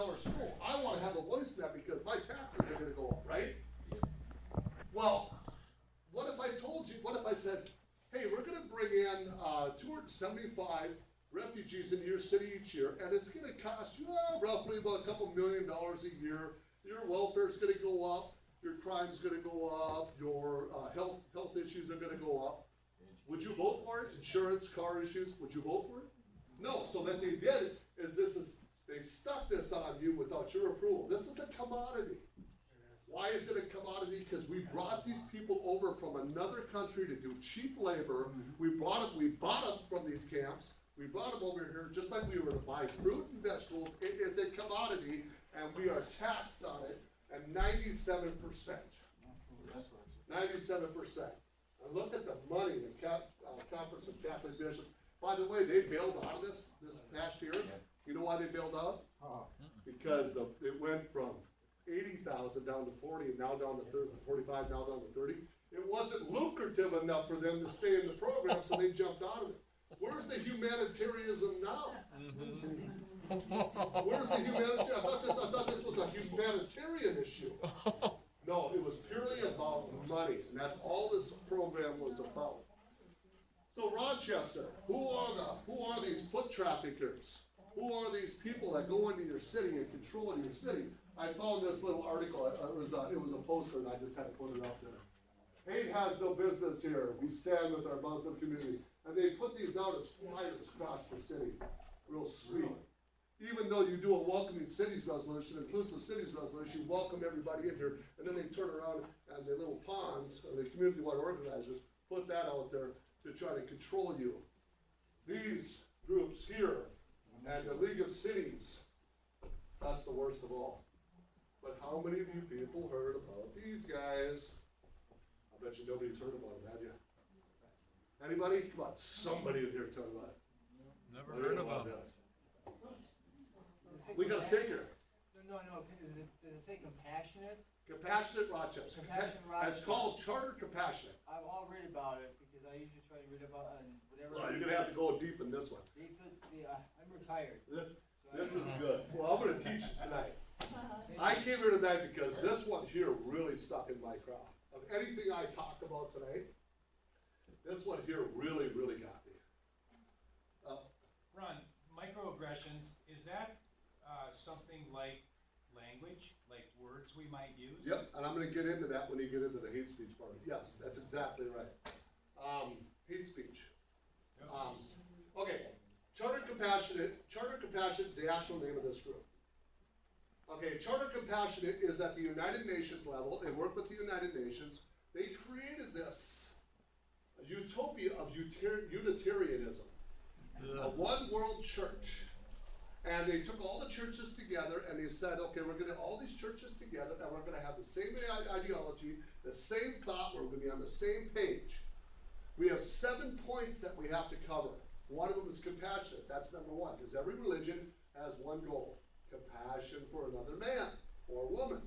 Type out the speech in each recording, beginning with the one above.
school. I want to have a voice in that because my taxes are going to go up, right? Well, what if I told you, what if I said, hey, we're going to bring in 275 refugees into your city each year, and it's going to cost you roughly about a couple $1 million a year. Your welfare is going to go up, your crime's going to go up, your health issues are going to go up. Would you vote for it? Insurance, car issues, would you vote for it? No. So what they did is they stuck this on you without your approval. This is a commodity. Why is it a commodity? Because we brought these people over from another country to do cheap labor. We bought them from these camps. We brought them over here just like we were to buy fruit and vegetables. It is a commodity, and we are taxed on it at 97%. 97%. And look at the money, the Conference of Catholic Bishops. By the way, they bailed out of this past year. You know why they bailed out? Because it went from 80,000 down to 40, and now down to 30, 45, now down to 30. It wasn't lucrative enough for them to stay in the program, so they jumped out of it. Where's the humanitarianism now? Where's the humanitarian? I thought this was a humanitarian issue. No, it was purely about money, and that's all this program was about. So Rochester, who are these foot traffickers? Who are these people that go into your city and control your city? I found this little article. It was a poster, and I just had to put it up there. Hate has no business here. We stand with our Muslim community, and they put these out as flyers across your city. Real sweet. Even though you do a welcoming cities resolution, inclusive cities resolution, you welcome everybody in here, and then they turn around and the little ponds, or the community-wide organizers, put that out there to try to control you. These groups here, and the League of Cities, that's the worst of all. But how many of you people heard about these guys? I bet you nobody's heard about them, have you? Anybody? Come on, somebody in here tell me about it. Never heard about this. We gotta take her. No, does it say compassionate? Compassionate Rochester. Compassionate Rochester. It's called Charter Compassionate. I'll read about it because I usually try to read about whatever. Well, you're gonna have to go deep in this one. I'm retired. This is good. Well, I'm gonna teach you tonight. I came here tonight because this one here really stuck in my craw. Of anything I talk about tonight, this one here really, really got me. Ron, microaggressions, is that something like language, like words we might use? Yep, and I'm gonna get into that when you get into the hate speech part. Yes, that's exactly right. Hate speech. Yep. Okay, Charter Compassionate is the actual name of this group. Okay, Charter Compassionate is at the United Nations level. They work with the United Nations. They created this utopia of Unitarianism, a one world church. And they took all the churches together and they said, okay, we're going to all these churches together and we're going to have the same ideology, the same thought, we're going to be on the same page. We have 7 points that we have to cover. One of them is compassionate. That's number one, because every religion has one goal: compassion for another man or woman.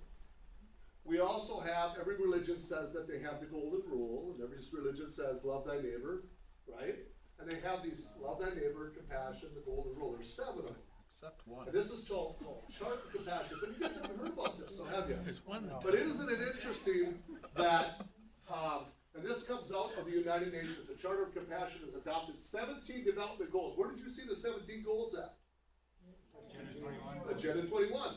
We also have, every religion says that they have the golden rule, and every religion says love thy neighbor, right? And they have these love thy neighbor, compassion, the golden rule. There's 7 of them. Except one. And this is called Charter Compassion. But you guys haven't heard about this, so have you? There's one that But isn't it interesting that, and this comes out of the United Nations, the Charter of Compassion has adopted 17 development goals. Where did you see the 17 goals at? Agenda 21. Agenda 21.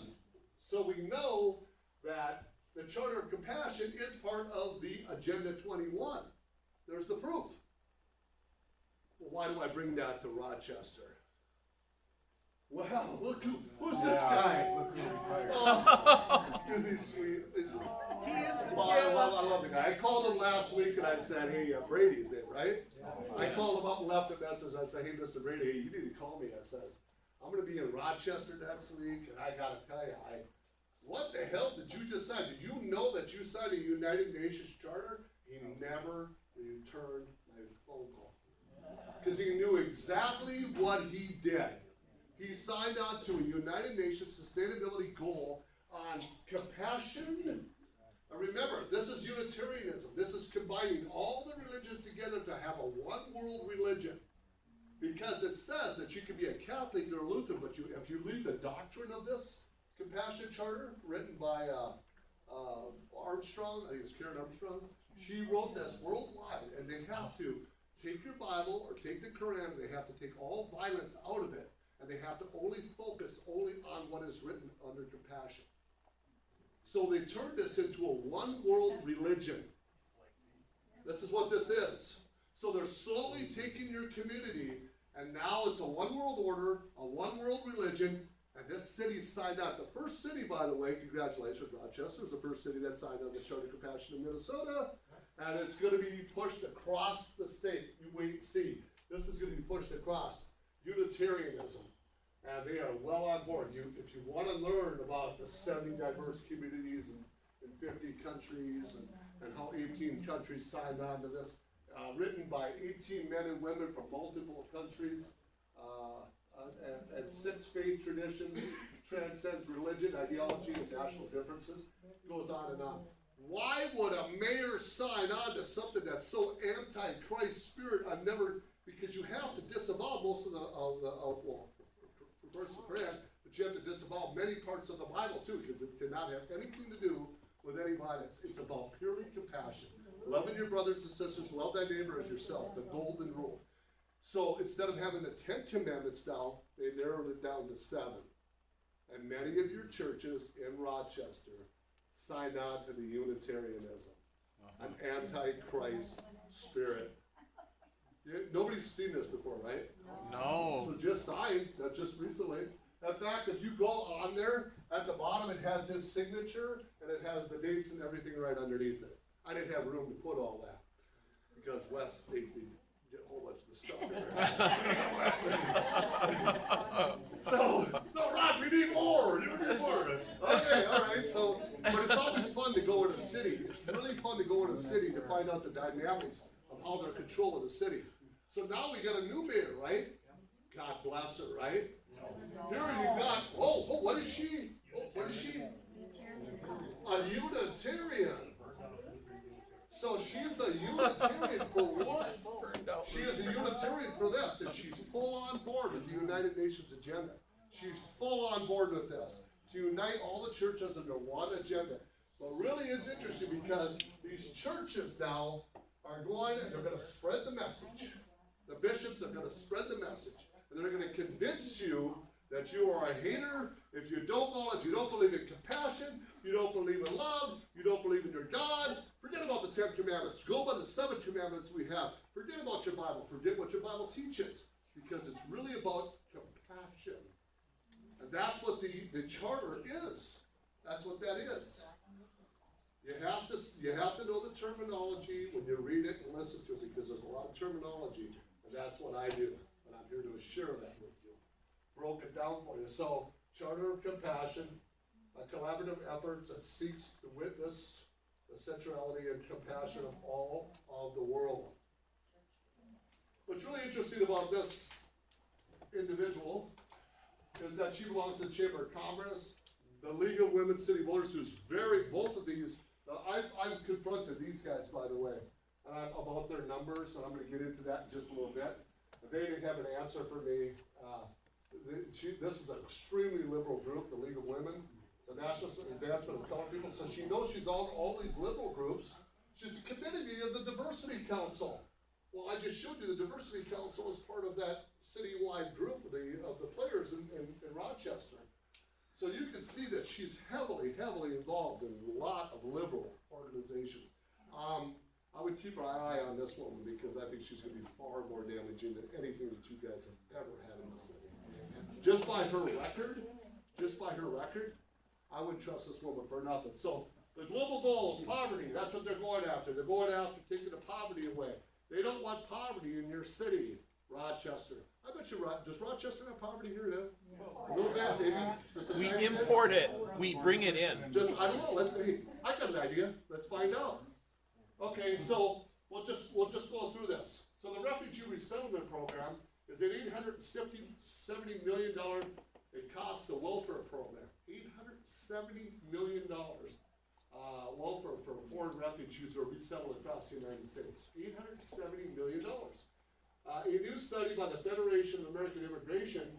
So we know that the Charter of Compassion is part of the Agenda 21. There's the proof. Well, why do I bring that to Rochester? Well, look who's this guy? Is he sweet? He is. I love the guy. I called him last week and I said, hey, Brady's it, right? I called him up and left a message. I said, hey, Mr. Brady, hey, you need to call me. I says, I'm going to be in Rochester next week, and I got to tell you, what the hell did you just sign? Did you know that you signed a United Nations Charter? He never returned my phone call because he knew exactly what he did. He signed on to a United Nations sustainability goal on compassion. And remember, this is Unitarianism. This is combining all the religions together to have a one world religion. Because it says that you can be a Catholic or a Lutheran, but if you leave the doctrine of this, Compassion Charter, written by Armstrong, I think it's Karen Armstrong. She wrote this worldwide, and they have to take your Bible or take the Quran, and they have to take all violence out of it, and they have to only focus only on what is written under compassion. So they turned this into a one world religion. This is what this is. So they're slowly taking your community, and now it's a one world order, a one world religion, and this city signed on. The first city, by the way, congratulations, Rochester was the first city that signed on the Charter of Compassion in Minnesota, and it's going to be pushed across the state. You wait and see. This is going to be pushed across. Unitarianism, and they are well on board. If you want to learn about the 70 diverse communities in 50 countries, and how 18 countries signed on to this, written by 18 men and women from multiple countries, and 6 faith traditions, transcends religion, ideology, and national differences, goes on and on. Why would a mayor sign on to something that's so anti-Christ spirit? Because you have to disavow most of of course the Quran, but you have to disavow many parts of the Bible too, because it did not have anything to do with any violence. It's about purely compassion. Loving your brothers and sisters, love thy neighbor as yourself, the golden rule. So instead of having the 10 commandments now, they narrowed it down to 7. And many of your churches in Rochester signed on to the Unitarianism, an anti-Christ spirit. Nobody's seen this before, right? No. So just signed, that's just recently. In fact, if you go on there, at the bottom it has his signature, and it has the dates and everything right underneath it. I didn't have room to put all that, because Wes made me get a whole bunch of the stuff in there. So, no, Rod, we need more. You need more. Okay, all right. So, but it's always fun to go in a city. It's really fun to go in a city to find out the dynamics of how they're controlling the city. So now we got a new mayor, right? God bless her, right? Here you got, what is she? What is she? A Unitarian. So she's a Unitarian for what? She is a Unitarian for this, and she's full on board with the United Nations agenda. She's full on board with this, to unite all the churches under one agenda. But really it's interesting because these churches now are going, and they're going to spread the message. The bishops are going to spread the message, and they're going to convince you that you are a hater if you don't know it, you don't believe in compassion, you don't believe in love, you don't believe in your God. Forget about the 10 commandments. Go by the 7 commandments we have. Forget about your Bible. Forget what your Bible teaches, because it's really about compassion. And that's what the charter is. That's what that is. You have to know the terminology when you read it and listen to it, because there's a lot of terminology, and that's what I do. And I'm here to share that with you. Broke it down for you. So, Charter of Compassion, a collaborative effort that seeks to witness the centrality and compassion of all of the world. What's really interesting about this individual is that she belongs to the Chamber of Commerce, the League of Women City Voters, who's both of these, I've confronted these guys, by the way, about their numbers, and I'm going to get into that in just a little bit. They didn't have an answer for me. This is an extremely liberal group, the League of Women, the National Advancement of Colored People. So she knows she's all these liberal groups. She's a committee of the Diversity Council. Well, I just showed you the Diversity Council is part of that citywide group of the players in Rochester. So you can see that she's heavily involved in a lot of liberal organizations. I would keep our eye on this woman, because I think she's going to be far more damaging than anything that you guys have ever had in the city. Just by her record, I wouldn't trust this woman for nothing. So the global goal is poverty. That's what they're going after. They're going after taking the poverty away. They don't want poverty in your city, Rochester. I bet you, does Rochester have poverty here now? A little bit, maybe. We import it. We bring it in. I don't know. I got an idea. Let's find out. Okay, so we'll just go through this. So the Refugee Resettlement Program is an $870 million. It costs the welfare program $870 million. Welfare for foreign refugees who are resettled across the United States. $870 million. A new study by the Federation of American Immigration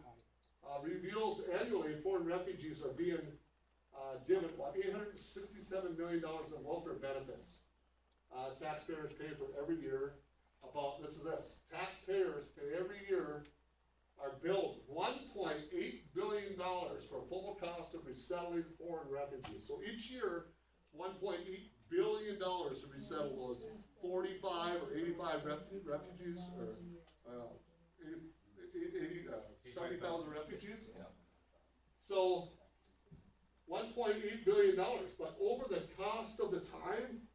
reveals annually foreign refugees are being given, what, $867 million in welfare benefits. Taxpayers pay for every year about, taxpayers pay every year, are billed $1.8 billion for full cost of resettling foreign refugees. So each year, $1.8 billion to resettle those 45 or 85 refugees, or 70,000 refugees. So $1.8 billion, but over the cost of the time,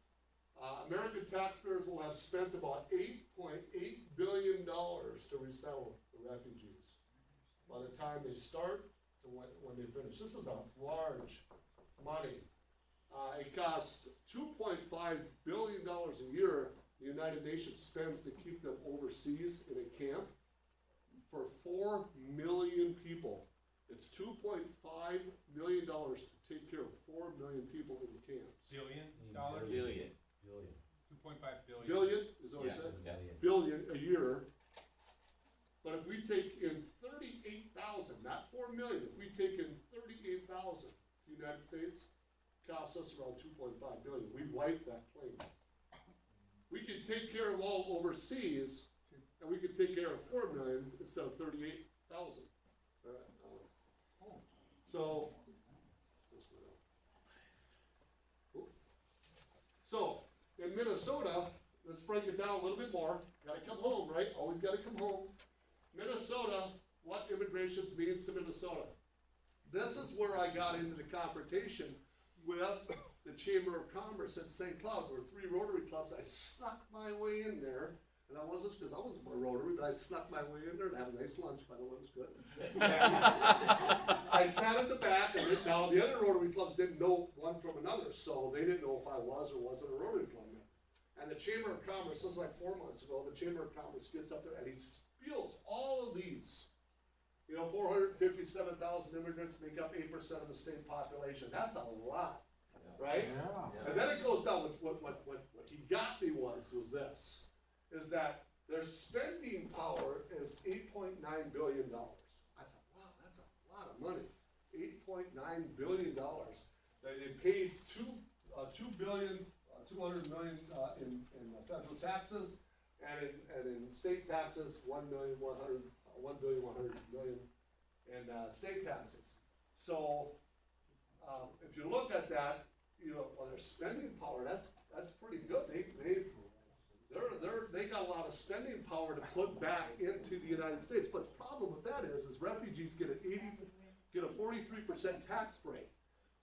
American taxpayers will have spent about $8.8 billion to resettle the refugees by the time they start to when they finish. This is a large money. It costs $2.5 billion a year the United Nations spends to keep them overseas in a camp for 4 million people. It's $2.5 million to take care of 4 million people in the camps. $1 billion? Billion. 2.5 billion. Billion, is what I said? Billion a year. But if we take in 38,000, not 4 million, if we take in 38,000 to the United States, it costs us around 2.5 billion. We wipe that claim. We can take care of all overseas, and we can take care of 4 million instead of 38,000. So, in Minnesota, let's break it down a little bit more. Gotta come home, right? Always gotta come home. Minnesota, what immigration means to Minnesota. This is where I got into the confrontation with the Chamber of Commerce at St. Cloud. There were 3 Rotary clubs. I snuck my way in there. And I wasn't, because I wasn't a Rotary, but I snuck my way in there and had a nice lunch, by the way, it was good. I sat in the back, and now the other Rotary clubs didn't know one from another, so they didn't know if I was or wasn't a Rotary club member. And the Chamber of Commerce, this was like 4 months ago, the Chamber of Commerce gets up there and he spills all of these. 457,000 immigrants make up 8% of the state population. That's a lot, right? Yeah. And then it goes down, what he got me was this. Is that their spending power is $8.9 billion. I thought, wow, that's a lot of money. $8.9 billion. They paid $2.2 billion in federal taxes, and in state taxes, $1.1 billion in state taxes. So if you look at that, their spending power, that's pretty good. They got a lot of spending power to put back into the United States. But the problem with that is refugees get a 43% tax break.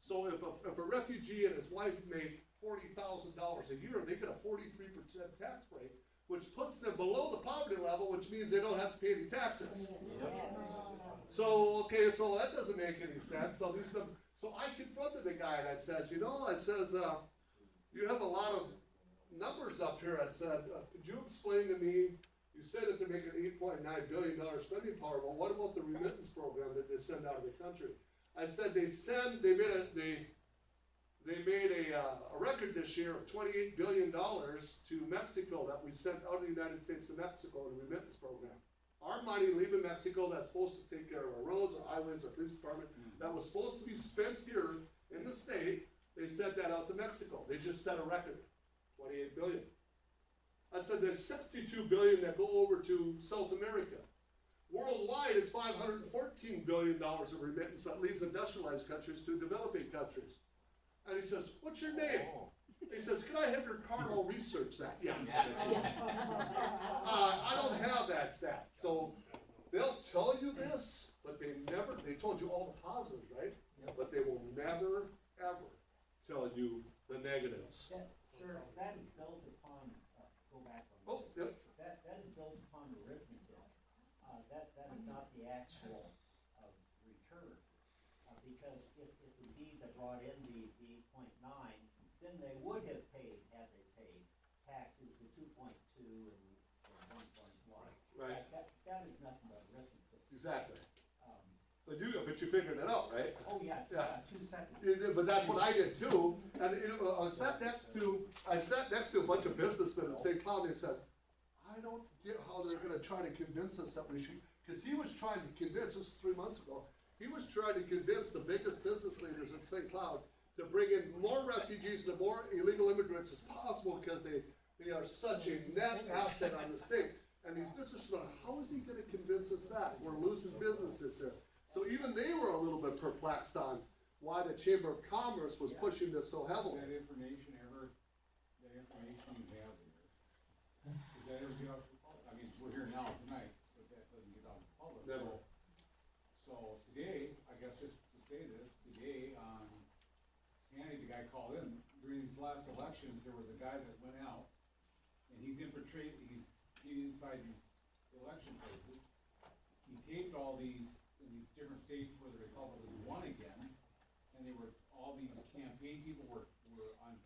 So if a refugee and his wife make $40,000 a year, they get a 43% tax break, which puts them below the poverty level, which means they don't have to pay any taxes. So that doesn't make any sense. So I confronted the guy and I said, you have a lot of numbers up here. I said, could you explain to me, you said that they're making $8.9 billion spending power, but what about the remittance program that they send out of the country? I said they made a record this year of $28 billion to Mexico that we sent out of the United States to Mexico in the remittance program. Our money leaving Mexico that's supposed to take care of our roads, our highways, our police department, that was supposed to be spent here in the state, they sent that out to Mexico. They just set a record, $28 billion. I said there's $62 billion that go over to South America. Worldwide, it's $514 billion of remittance that leaves industrialized countries to developing countries. And he says, what's your name? He says, can I have your card? I'll research that. Yeah. I don't have that stat. So they'll tell you this, but they told you all the positives, right? But they will never, ever tell you the negatives. Sir, that is built upon, go back on Oh, yep. that is built upon arithmetic. That is not the actual return. Because if indeed they brought in the 8.9, then they would have paid, had they paid taxes, the 2.2 and 1.1. Right. That is nothing but arithmetic. Exactly. But you figured it out, right? Oh, yeah, Yeah. 2 seconds. But that's what I did too. And I sat next to a bunch of businessmen in St. Cloud, and they said, I don't get how they're gonna try to convince us that we should, because he was trying to convince us 3 months ago, He was trying to convince the biggest business leaders in St. Cloud to bring in more refugees and more illegal immigrants as possible because they are such a net asset on the state. And these businessmen, how is he gonna convince us that? We're losing businesses here. So even they were a little bit perplexed on why the Chamber of Commerce was pushing this so heavily. That information you have there, is that ever get out to the public? I mean, we're here now tonight, but that doesn't get out to the public. Never. So today, I guess just to say this, today on Sandy, the guy called in, during these last elections, there was a guy that went out and he's inside these election places. He taped all these, in these different states where the Republicans won again, and they were, all these campaign people were on,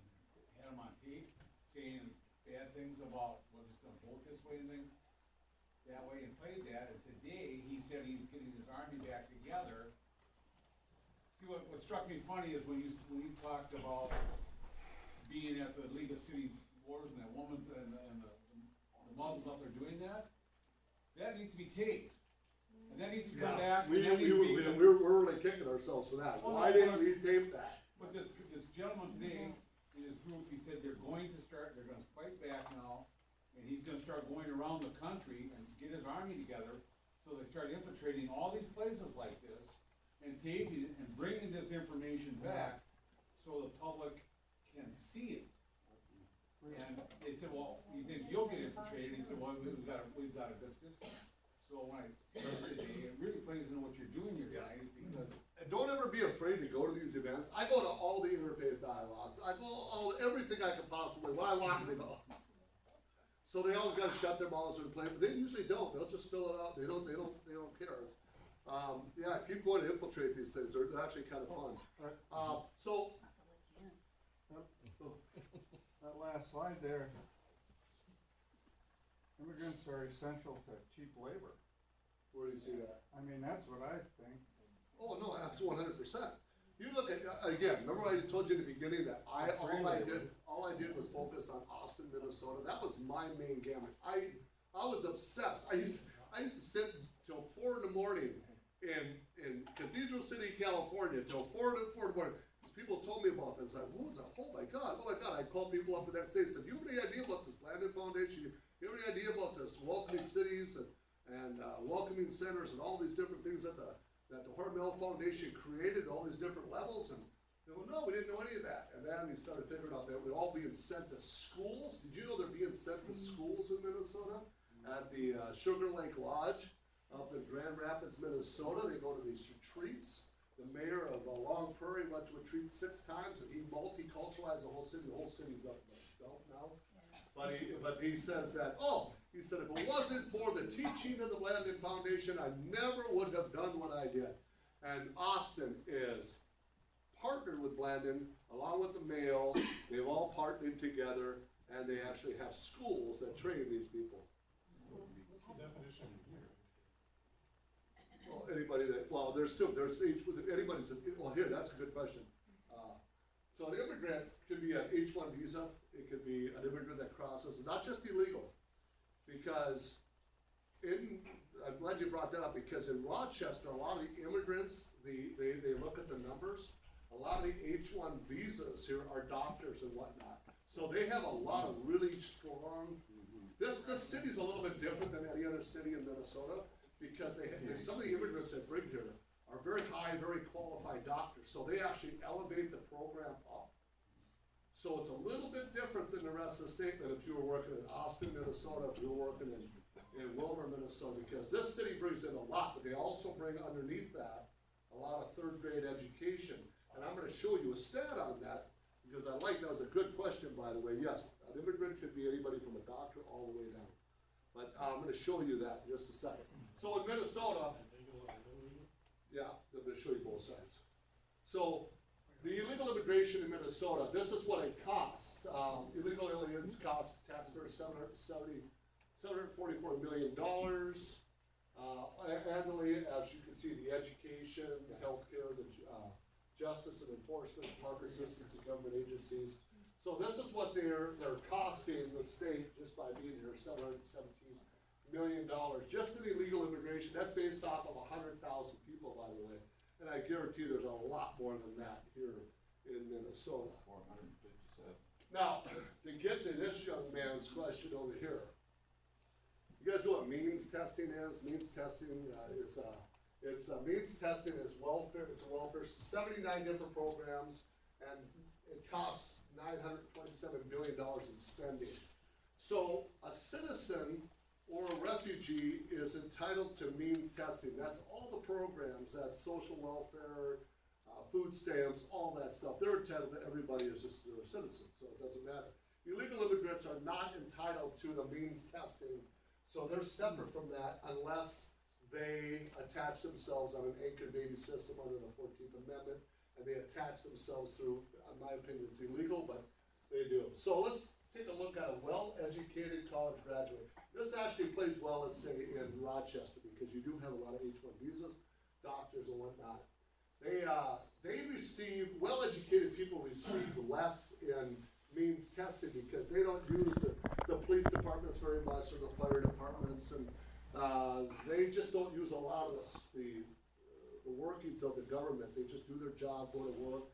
had them on tape, saying bad things about, well, just gonna vote this way and things, that way, and played that, and today, he said he was getting his army back together. See, what struck me funny is when you talked about being at the League of Cities Wars, and that woman, and the Muslims up there doing that, that needs to be taped. And that needs to come back. We're really kicking ourselves for that. Oh, Why didn't we tape that? But this gentleman today, in his group, he said they're gonna fight back now, and he's gonna start going around the country and get his army together, so they start infiltrating all these places like this, and taping it, and bringing this information back, so the public can see it. And they said, well, you think you'll get infiltrated? He said, well, we've got a good system. So when I see this today, it really plays into what you're doing here, guys, because. And don't ever be afraid to go to these events. I go to all the interfaith dialogues. I go everything I can possibly. When I walk in, they go. So they all got to shut their mouths and play, but they usually don't. They'll just fill it out. They don't care. Yeah, keep going to infiltrate these things. They're actually kind of fun. So. That last slide there, immigrants are essential to cheap labor. Where do you see that? I mean, that's what I think. Oh, no, that's 100%. You look at, again, remember I told you in the beginning that all I did was focus on Austin, Minnesota. That was my main gamut. I was obsessed. I used to sit till 4 in the morning in Cathedral City, California, till 4 in the morning. People told me about this. Like, what was that? Oh my God! I called people up the next day and said, "Do you have any idea about this Blandon Foundation? Do you have any idea about this welcoming cities and welcoming centers and all these different things that the Hormel Foundation created, all these different levels?" And they go, "No, we didn't know any of that." And then we started figuring out that we're all being sent to schools. Did you know they're being sent to schools in Minnesota? At the Sugar Lake Lodge up in Grand Rapids, Minnesota, they go to these retreats. The mayor of Long Prairie went to a retreat 6 times, and he multiculturalized the whole city. The whole city's up now. But he says that, he said, if it wasn't for the teaching of the Blandon Foundation, I never would have done what I did. And Austin is partnered with Blandon, along with the Mayo. They've all partnered together, and they actually have schools that train these people. What's the definition of here? Well, anybody here, that's a good question. So an immigrant could be an H-1 visa, it could be an immigrant that crosses, not just illegal, because I'm glad you brought that up, because in Rochester, a lot of the immigrants, they look at the numbers, a lot of the H-1 visas here are doctors and whatnot, so they have a lot of really strong, this city's a little bit different than any other city in Minnesota, because some of the immigrants that bring here are very high, very qualified doctors, so they actually elevate the program up. So it's a little bit different than the rest of the state than if you were working in Austin, Minnesota, if you were working in Wilmer, Minnesota, because this city brings in a lot, but they also bring underneath that a lot of 3rd grade education. And I'm gonna show you a stat on that, because that was a good question, by the way. Yes, an immigrant could be anybody from a doctor all the way down. But I'm gonna show you that in just a second. So in Minnesota, yeah, I'm gonna show you both sides. So the illegal immigration in Minnesota, this is what it costs. Illegal aliens cost taxpayers $744 million annually. As you can see, the education, the healthcare, the justice and enforcement, department assistance and government agencies. So this is what they're costing the state just by being here, $717 million. Just in illegal immigration, that's based off of 100,000 people, by the way. And I guarantee there's a lot more than that here in Minnesota. 457. Now, to get to this young man's question over here, you guys know what means testing is? Means testing means testing is welfare. It's a welfare. 79 different programs, and it costs $927 billion in spending. So a citizen or a refugee is entitled to means testing. That's all the programs. That's social welfare, food stamps, all that stuff. They're entitled to. Everybody is just they're a citizen, so it doesn't matter. Illegal immigrants are not entitled to the means testing, so they're separate from that unless they attach themselves on an anchor baby system under the 14th Amendment, and they attach themselves through, in my opinion, it's illegal, but they do. So let's take a look at a well-educated college graduate. This actually plays well, let's say, in Rochester, because you do have a lot of H-1 visas, doctors and whatnot. They receive, well-educated people receive less in means tested because they don't use the police departments very much or the fire departments, and they just don't use a lot of the workings of the government. They just do their job, go to work,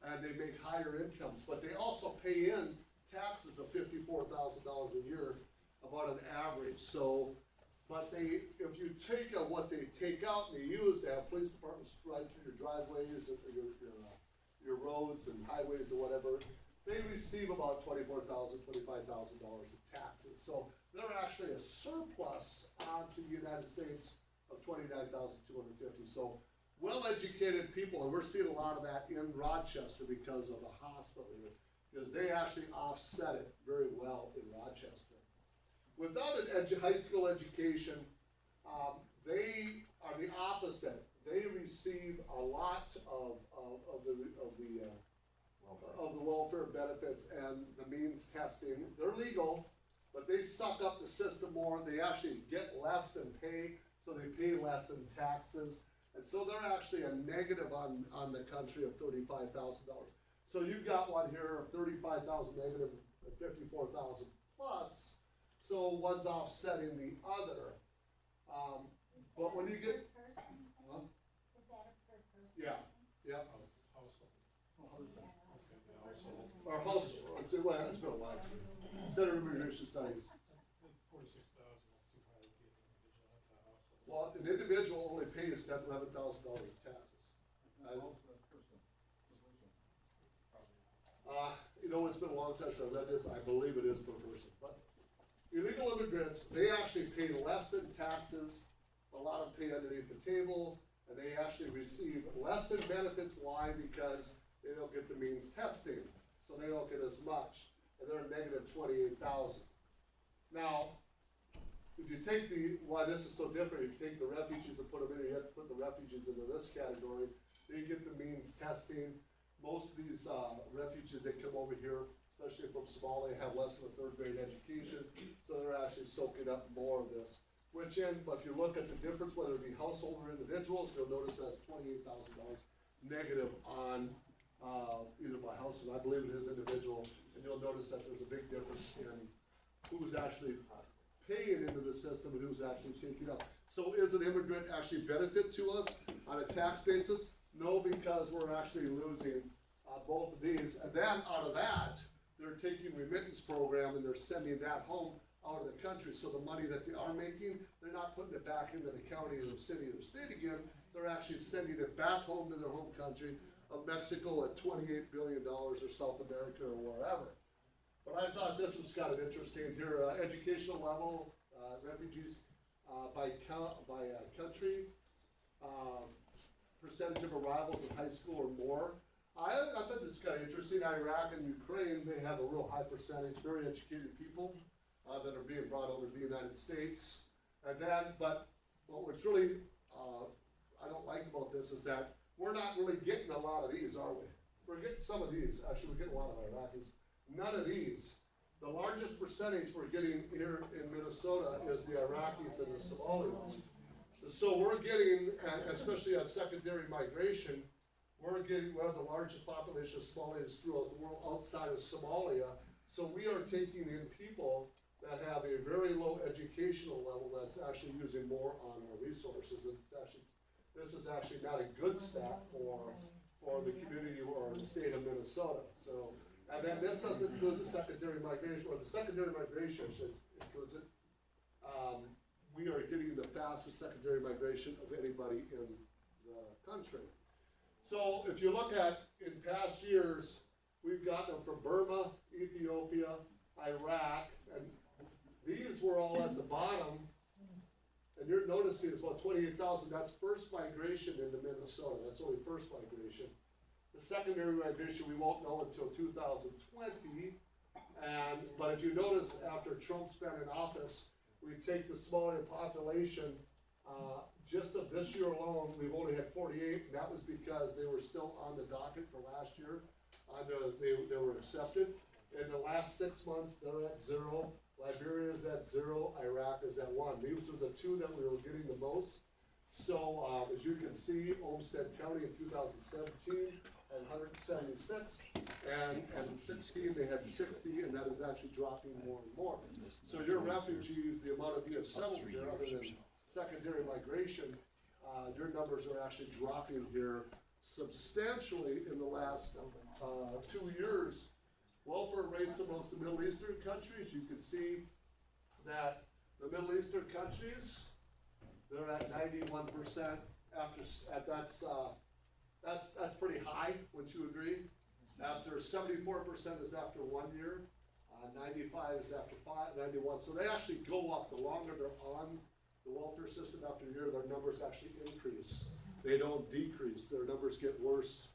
and they make higher incomes. But they also pay in taxes of $54,000 a year, about an average. So, but if you take what they take out and they use to have police departments drive through your driveways, or your roads and highways or whatever, they receive about $24,000, $25,000 in taxes. So they're actually a surplus onto the United States of $29,250. So well-educated people, and we're seeing a lot of that in Rochester because of the hospital here, because they actually offset it very well in Rochester. Without an high school education, they are the opposite. They receive a lot of the welfare benefits and the means testing. They're legal, but they suck up the system more. They actually get less in pay, so they pay less in taxes. And so they're actually a negative on the country of $35,000. So you've got one here of 35,000 negative and 54,000 plus. So one's offsetting the other. But when you get, Per person? huh? Is that a per person? Yeah, yeah. Or Household. household, it's been a while. Center of Immigration Studies. 46,000 is too high to be an individual, that's a household. Well, an individual only pays $11,000 in taxes. You know, it's been a long time since I read this. I believe it is per person. But illegal immigrants, they actually pay less in taxes. A lot of them pay underneath the table, and they actually receive less in benefits. Why? Because they don't get the means testing, so they don't get as much, and they're negative 28,000. Now, if you take why this is so different, if you take the refugees and put them in here, you have to put the refugees into this category. They get the means testing. Most of these refugees, they come over here, especially from Somalia, have less than a third grade education, so they're actually soaking up more of this. But if you look at the difference, whether it be household or individuals, you'll notice that's $28,000 negative on either by household, I believe it is individual, and you'll notice that there's a big difference in who's actually paying into the system and who's actually taking up. So is an immigrant actually benefit to us on a tax basis? No, because we're actually losing both of these. And then out of that, they're taking remittance program and they're sending that home out of the country. So the money that they are making, they're not putting it back into the county or the city or the state again. They're actually sending it back home to their home country of Mexico at $28 billion or South America or wherever. But I thought this was kind of interesting here. Educational level, refugees by country, percentage of arrivals in high school or more. I thought this is kind of interesting. Iraq and Ukraine, they have a real high percentage, very educated people that are being brought over to the United States. And then, but what's really I don't like about this is that we're not really getting a lot of these, are we? We're getting some of these. Actually, we're getting a lot of Iraqis. None of these. The largest percentage we're getting here in Minnesota is the Iraqis and the Somalians. So we're getting, especially on secondary migration, we have the largest population of Somalians throughout the world outside of Somalia. So we are taking in people that have a very low educational level that's actually using more on our resources. It's actually this is actually not a good stat for the community or the state of Minnesota. So, and then this doesn't include the secondary migration, or the secondary migration should includes it. We are getting the fastest secondary migration of anybody in the country. So if you look at, in past years, we've gotten them from Burma, Ethiopia, Iraq, and these were all at the bottom. And you're noticing it's about 28,000, that's first migration into Minnesota, that's only first migration. The secondary migration we won't know until 2020, but if you notice, after Trump's been in office, we take the Somalian population, just of this year alone, we've only had 48, and that was because they were still on the docket for last year. They were accepted. In the last 6 months, they're at 0. Liberia is at 0, Iraq is at 1. These are the two that we were getting the most. So, as you can see, Olmsted County in 2017 had 176, and in 16 they had 60, and that is actually dropping more and more. So your refugees, the amount of you have settled here, other than secondary migration, your numbers are actually dropping here substantially in the last 2 years. Welfare rates amongst the Middle Eastern countries, you can see that the Middle Eastern countries, they're at 91% that's pretty high, wouldn't you agree? After 74% is after 1 year, 95 is after 91. So they actually go up the longer they're on the welfare system. After a year, their numbers actually increase. They don't decrease. Their numbers get worse.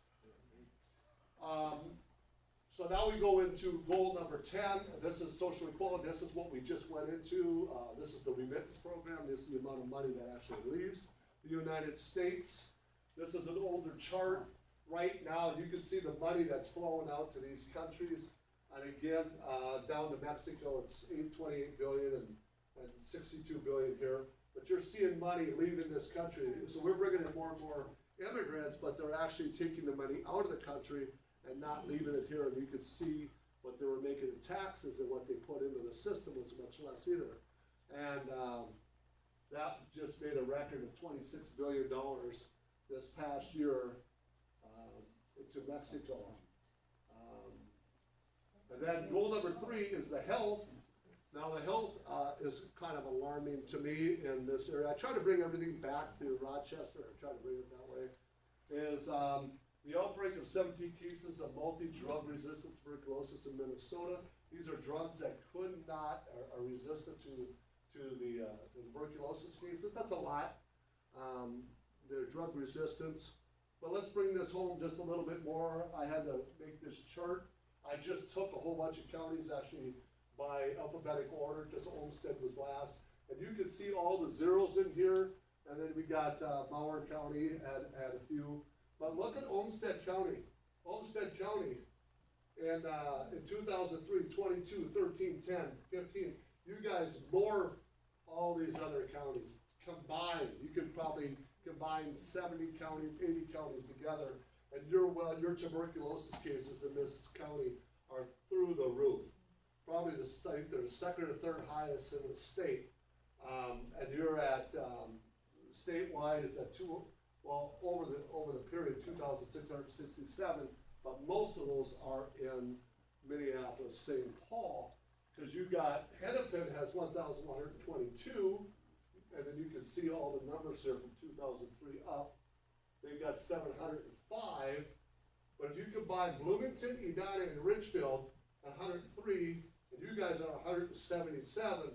So now we go into goal number 10. This is social equality. This is what we just went into. This is the remittance program. This is the amount of money that actually leaves the United States. This is an older chart. Right now, you can see the money that's flowing out to these countries. And again, down to Mexico, it's 28 billion and 62 billion here. But you're seeing money leaving this country. So we're bringing in more and more immigrants, but they're actually taking the money out of the country and not leaving it here. And you could see what they were making in taxes and what they put into the system was much less either. And that just made a record of $26 billion this past year into Mexico. And then goal number 3 is the health. Now the health is kind of alarming to me in this area. I try to bring everything back to Rochester, I try to bring it that way, is the outbreak of 17 cases of multi-drug resistant tuberculosis in Minnesota. These are drugs that are resistant to the tuberculosis cases. That's a lot. They're drug resistance. But let's bring this home just a little bit more. I had to make this chart. I just took a whole bunch of counties actually by alphabetic order, because Olmsted was last. And you can see all the zeros in here. And then we got Mower County had a few. But look at Olmsted County. Olmsted County in 2003, 22, 13, 10, 15. You guys morph all these other counties combined. You could probably combine 70 counties, 80 counties together. And your tuberculosis cases in this county are through the roof. Probably the state, they're the second or third highest in the state. And you're at, statewide is at over the period, 2,667, but most of those are in Minneapolis, St. Paul, because you got, Hennepin has 1,122, and then you can see all the numbers here from 2003 up. They've got 705, but if you combine Bloomington, Edina, and Ridgefield, 103, and you guys are 177,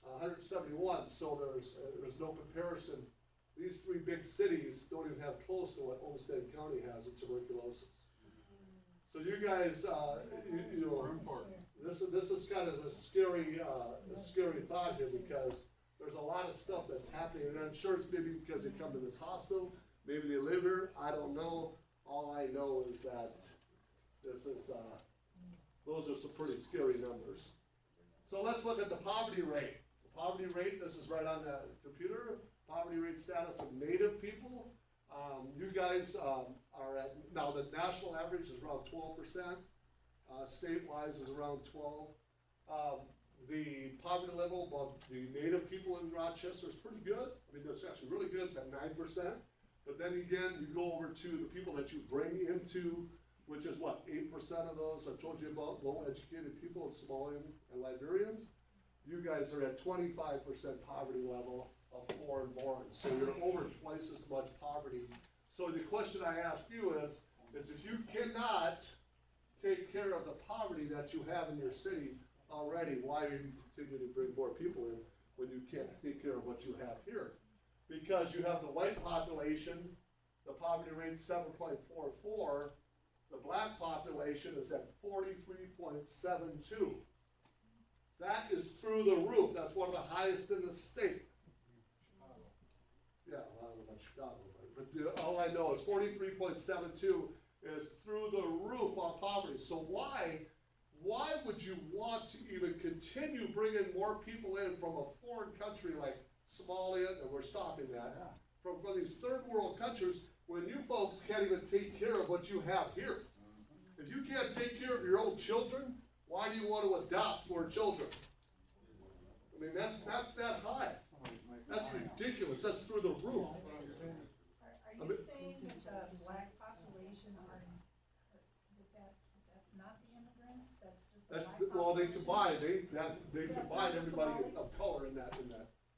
171, so there's no comparison. These 3 big cities don't even have close to what Olmsted County has in tuberculosis. So you guys, you know, this is kind of a scary thought here, because there's a lot of stuff that's happening, and I'm sure it's maybe because they come to this hospital, maybe they live here, I don't know. All I know is that this is, those are some pretty scary numbers. So let's look at the poverty rate. The poverty rate, this is right on the computer. Poverty rate status of Native people. You guys are at, now the national average is around 12%. State-wise is around 12. The poverty level of the Native people in Rochester is pretty good. I mean, it's actually really good, it's at 9%. But then again, you go over to the people that you bring into, which is what, 8% of those I told you about, low educated people in Somalian and Liberians. You guys are at 25% poverty level of foreign born, so you're over twice as much poverty. So the question I ask you is if you cannot take care of the poverty that you have in your city already, why are you continuing to bring more people in when you can't take care of what you have here? Because you have the white population, the poverty rate's 7.44, the black population is at 43.72. That is through the roof. That's one of the highest in the state. Yeah, I don't know about Chicago, but all I know is 43.72 is through the roof on poverty. So why would you want to even continue bringing more people in from a foreign country like Somalia, and we're stopping that, from these third world countries, when you folks can't even take care of what you have here? If you can't take care of your own children, why do you want to adopt more children? I mean, that's that high. That's ridiculous. That's through the roof. Are you saying that the black population that's not the immigrants, that's just the black population? Well, they combine, they That's combine not the everybody Somalis? of color in that,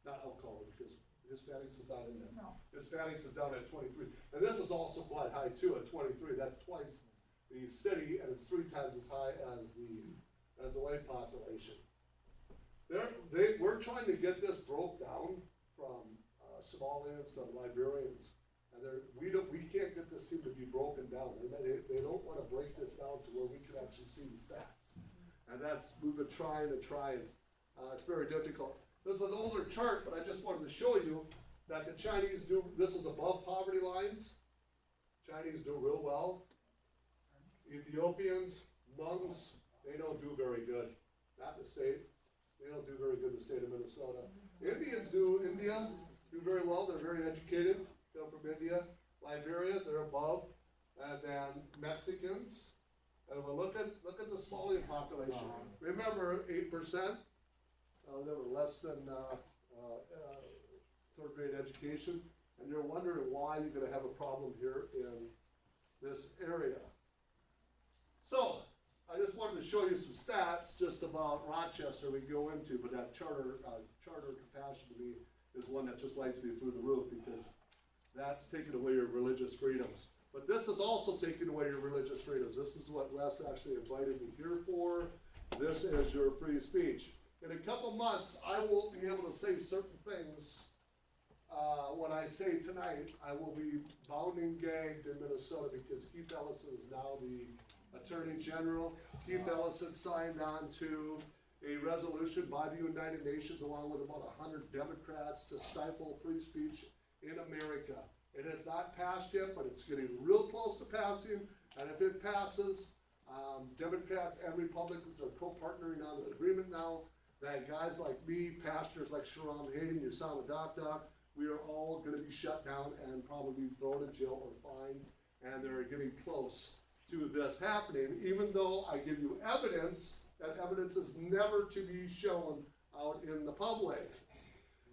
not of color, because Hispanics is not in there. No. Hispanics is down at 23. And this is also quite high too, at 23. That's twice the city, and it's 3 times as high as the white population. We're trying to get this broke down from Somalians to Liberians, and we can't get this seem to be broken down. They don't want to break this down to where we can actually see the stats, and we've been trying. It's very difficult. This is an older chart, but I just wanted to show you that the Chinese do. This is above poverty lines. Chinese do real well. Ethiopians, Hmongs, they don't do very good. Not in the state. They don't do very good in the state of Minnesota. India do very well. They're very educated. They're from India. Liberia, they're above. And then Mexicans. And we'll look at the Somalian population. Remember, 8%. They were less than third grade education. And you're wondering why you're going to have a problem here in this area. So, I just wanted to show you some stats just about Rochester we can go into, but that charter compassion to me is one that just lights me through the roof, because that's taking away your religious freedoms. But this is also taking away your religious freedoms. This is what Les actually invited me here for. This is your free speech. In a couple months, I won't be able to say certain things. When I say tonight, I will be bound and gagged in Minnesota, because Keith Ellison is now the Attorney General. Keith Ellison signed on to a resolution by the United Nations, along with about 100 Democrats, to stifle free speech in America. It has not passed yet, but it's getting real close to passing, and if it passes, Democrats and Republicans are co-partnering on an agreement now that guys like me, pastors like Sharon Hayden, Usama Doc, we are all going to be shut down and probably thrown in jail or fined, and they're getting close to this happening, even though I give you evidence. That evidence is never to be shown out in the public.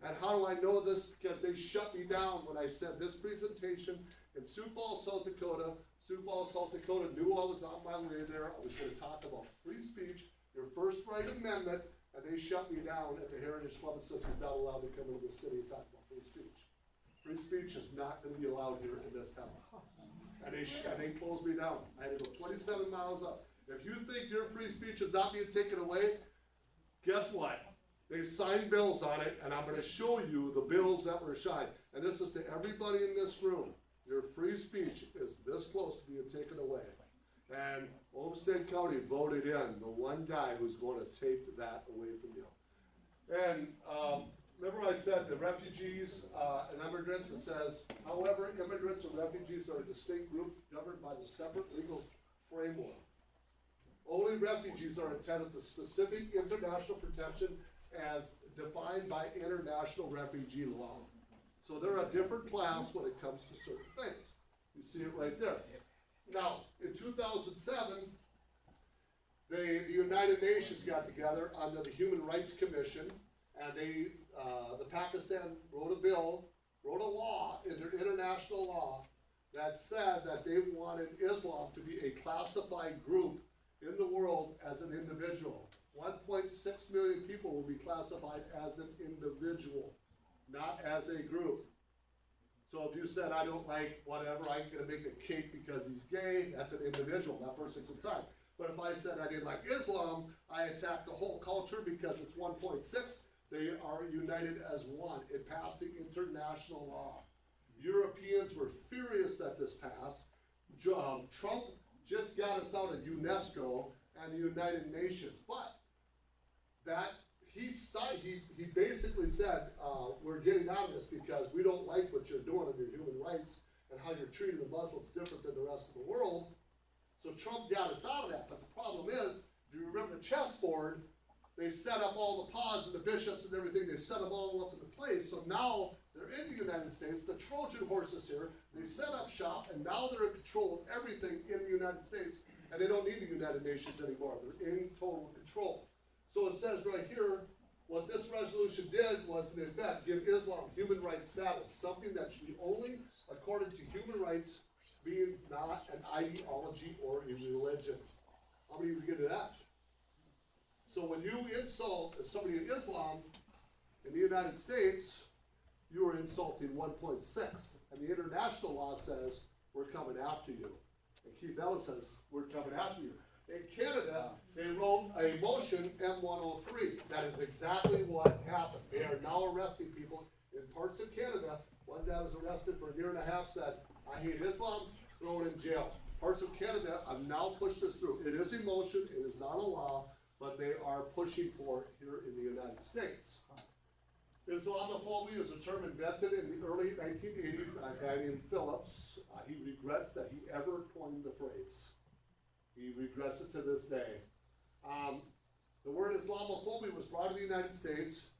And how do I know this? Because they shut me down when I said this presentation in Sioux Falls, South Dakota. Sioux Falls, South Dakota knew I was on my way there. I was going to talk about free speech, your first right amendment, and they shut me down at the Heritage Club and says he's not allowed to come into the city and talk about free speech. Free speech is not going to be allowed here in this town. And they closed me down. I had to go 27 miles up. If you think your free speech is not being taken away, guess what? They signed bills on it, and I'm going to show you the bills that were signed. And this is to everybody in this room. Your free speech is this close to being taken away. And Olmsted County voted in the one guy who's going to take that away from you. And remember I said the refugees and immigrants, it says, however, immigrants and refugees are a distinct group governed by the separate legal framework. Only refugees are entitled to specific international protection as defined by international refugee law. So they're a different class when it comes to certain things. You see it right there. Now, in 2007, the United Nations got together under the Human Rights Commission, and the Pakistan wrote a bill wrote a law, international law, that said that they wanted Islam to be a classified group in the world as an individual. 1.6 million people will be classified as an individual, not as a group. So if you said, I don't like whatever, I'm gonna make a cake because he's gay, that's an individual, that person can sign. But if I said I didn't like Islam, I attacked the whole culture because it's 1.6, they are united as one. It passed the international law. Europeans were furious that this passed. Trump just got us out of UNESCO and the United Nations, but that he basically said, we're getting out of this because we don't like what you're doing on your human rights and how you're treating the Muslims different than the rest of the world. So Trump got us out of that, but the problem is, if you remember the chessboard, they set up all the pawns and the bishops and everything, they set them all up into place, so now they're in the United States, the Trojan horse is here, they set up shop, and now they're in control of everything in the United States, and they don't need the United Nations anymore, they're in total control. So it says right here, what this resolution did was, in effect, give Islam human rights status, something that should be only according to human rights, means not an ideology or a religion. How many of you get to that? So when you insult somebody in Islam in the United States, you are insulting 1.6. And the international law says, we're coming after you. And Keith Ellis says, we're coming after you. In Canada, they wrote a motion, M103. That is exactly what happened. They are now arresting people in parts of Canada. One guy was arrested for a year and a half, said, I hate Islam, throw it in jail. Parts of Canada have now pushed this through. It is a motion, it is not a law, but they are pushing for it here in the United States. Islamophobia is a term invented in the early 1980s by a guy named Phillips. He regrets that he ever coined the phrase. He regrets it to this day. The word Islamophobia was brought to the United States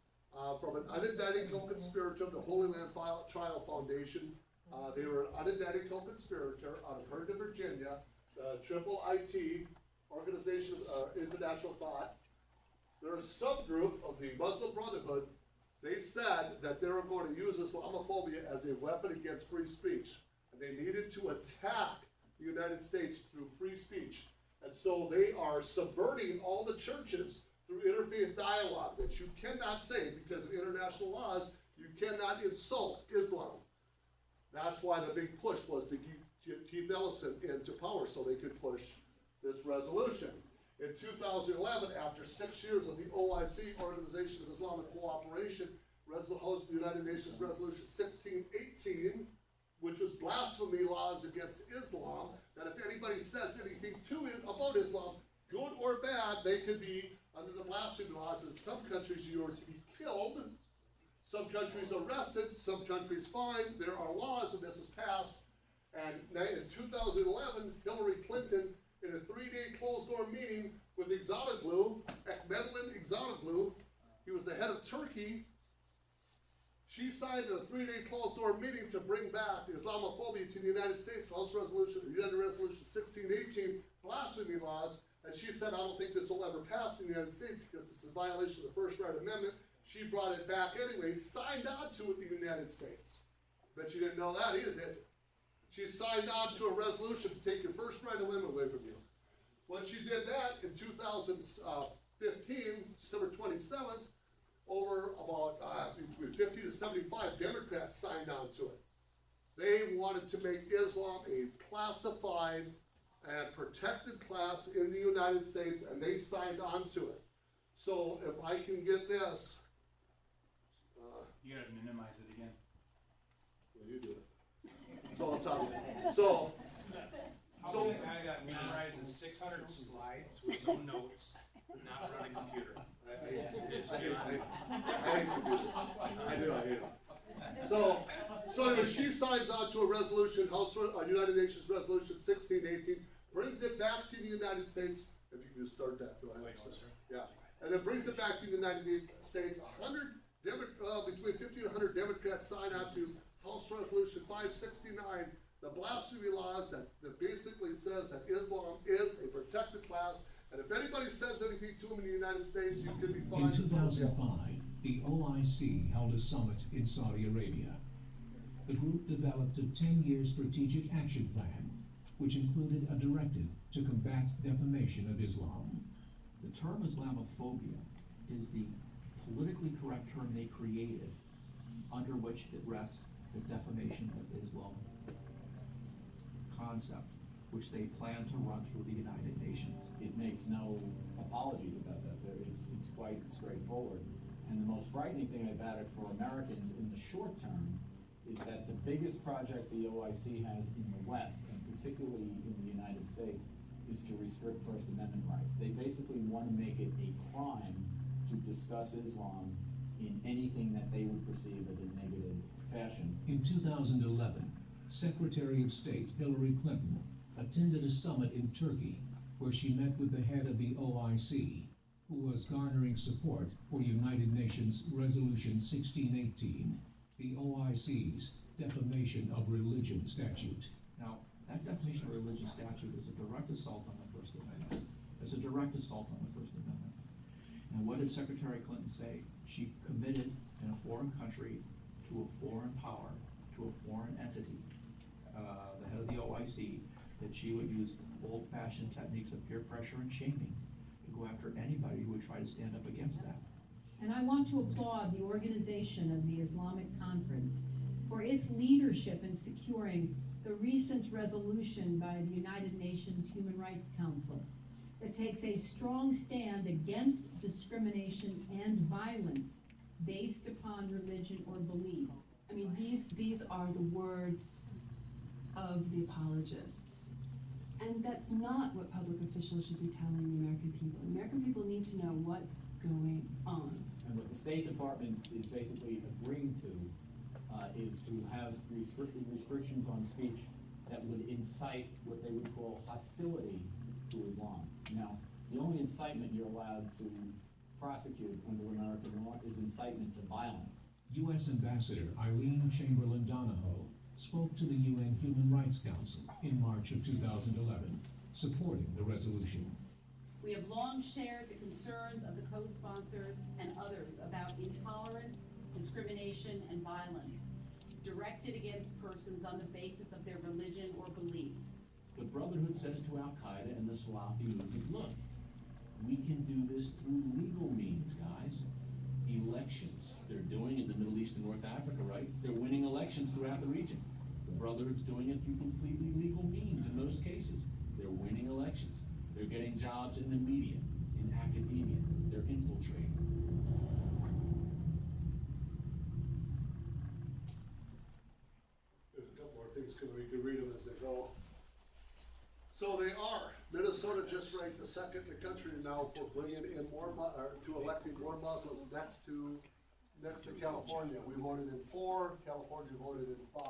from an unindicted co-conspirator of the Holy Land Trial Foundation. They were an unindicted co-conspirator out of Herndon, Virginia, the Triple IT, Organization of International Thought. They're a subgroup of the Muslim Brotherhood. They said that they were going to use Islamophobia as a weapon against free speech. And they needed to attack the United States through free speech. And so they are subverting all the churches through interfaith dialogue that you cannot say because of international laws, you cannot insult Islam. That's why the big push was to keep Ellison into power so they could push this resolution. In 2011, after 6 years of the OIC, Organization of Islamic Cooperation, United Nations Resolution 1618, which was blasphemy laws against Islam, that if anybody says anything to it about Islam, good or bad, they could be under the blasphemy laws. In some countries, you are to be killed. Some countries arrested, some countries fined. There are laws, and this is passed. And in 2011, Hillary Clinton, in a 3-day closed-door meeting with Exotoglu, Ekmedlin Exotoglu, he was the head of Turkey. She signed a 3-day closed-door meeting to bring back Islamophobia to the United States, House Resolution, United Resolution 1618, blasphemy laws. And she said, I don't think this will ever pass in the United States because it's a violation of the First Right Amendment. She brought it back anyway, signed on to it in the United States. Bet you didn't know that either, did you? She signed on to a resolution to take your First Right Amendment away from you. When she did that in 2015, December 27th, over about between 50 to 75 Democrats signed on to it. They wanted to make Islam a classified and protected class in the United States, and they signed on to it. So if I can get this. You gotta minimize it again. Well, you do it. So I'll tell you. So How can a guy that memorizes 600 slides with no notes not run a computer? I hate to do this. I hate it. So anyway, she signs on to a resolution, United Nations Resolution 1618, brings it back to the United States. If you can just start that, go ahead. Yeah, and it brings it back to the United States. Between 50 and 100 Democrats sign on to House Resolution 569, the blasphemy laws that basically says that Islam is a protected class, and if anybody says anything to them in the United States, you can be fined. In 2005, the OIC held a summit in Saudi Arabia. the group developed a 10-year strategic action plan, which included a directive to combat defamation of Islam. The term Islamophobia is the politically correct term they created under which it rests the defamation of Islam concept, which they plan to run through the United Nations. It makes no apologies about that. It's quite straightforward. And the most frightening thing about it for Americans in the short term is that the biggest project the OIC has in the West, and particularly in the United States, is to restrict First Amendment rights. They basically want to make it a crime to discuss Islam in anything that they would perceive as a negative fashion. In 2011, Secretary of State Hillary Clinton attended a summit in Turkey where she met with the head of the OIC, who was garnering support for United Nations Resolution 1618, the OIC's defamation of religion statute. Now, that defamation of religion statute is a direct assault on the First Amendment. It's a direct assault on the First Amendment. And what did Secretary Clinton say? She committed in a foreign country to a foreign power, to a foreign entity, the head of the OIC, that she would use old-fashioned techniques of peer pressure and shaming to go after anybody who would try to stand up against that. And I want to applaud the organization of the Islamic Conference for its leadership in securing the recent resolution by the United Nations Human Rights Council that takes a strong stand against discrimination and violence based upon religion or belief. I mean, these are the words of the apologists. And that's not what public officials should be telling the American people. The American people need to know what's going on. And what the State Department is basically agreeing to is to have restrictions on speech that would incite what they would call hostility to Islam. Now, the only incitement you're allowed to prosecute under American law is incitement to violence. U.S. Ambassador Eileen Chamberlain Donahoe spoke to the UN Human Rights Council in March of 2011, supporting the resolution. We have long shared the concerns of the co-sponsors and others about intolerance, discrimination, and violence directed against persons on the basis of their religion or belief. The Brotherhood says to Al-Qaeda and the Salafi movement, look, we can do this through legal means, guys. Elections. They're doing it in the Middle East and North Africa, right? They're winning elections throughout the region. The Brotherhood's doing it through completely legal means in most cases. They're winning elections. They're getting jobs in the media, in academia. They're infiltrating. There's a couple more things, we can read them as they go. So they are. Minnesota just ranked the second in the country now for bringing in more, to electing more Muslims next to California. We voted in 4, California voted in 5.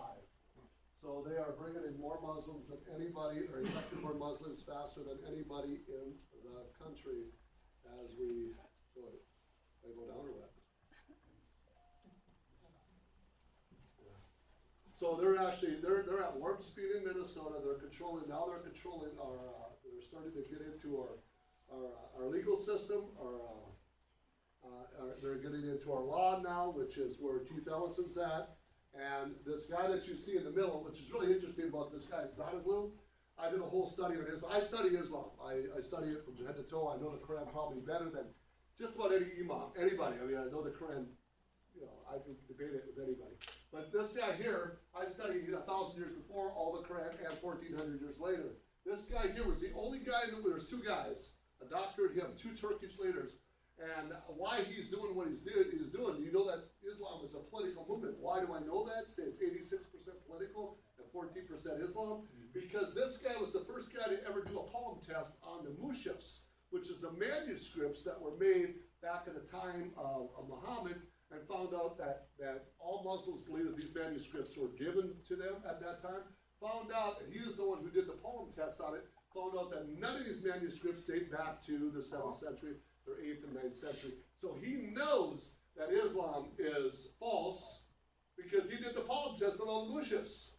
So they are bringing in more Muslims than anybody, or electing more Muslims faster than anybody in the country as we go. They go down or what? So they're at warp speed in Minnesota. They're controlling our, they're starting to get into our legal system, they're getting into our law now, which is where Keith Ellison's at. And this guy that you see in the middle, which is really interesting about this guy, Zadaglu, I did a whole study on Islam. I study Islam. I study it from head to toe. I know the Quran probably better than just about any imam, anybody. I mean, I know the Quran, you know, I can debate it with anybody. But this guy here, I studied 1,000 years before all the Quran and 1,400 years later. This guy here was the only guy, there's 2 guys, a doctor and him, 2 Turkish leaders. And why he's doing what he's doing, you know that Islam is a political movement. Why do I know that? Say it's 86% political and 14% Islam. Because this guy was the first guy to ever do a palm test on the mushafs, which is the manuscripts that were made back in the time of Muhammad, and found out that all Muslims believe that these manuscripts were given to them at that time. Found out, and he was the one who did the palm test on it, found out that none of these manuscripts date back to the 7th century. Or 8th and 9th century. So he knows that Islam is false because he did the palm test on all the mushafs.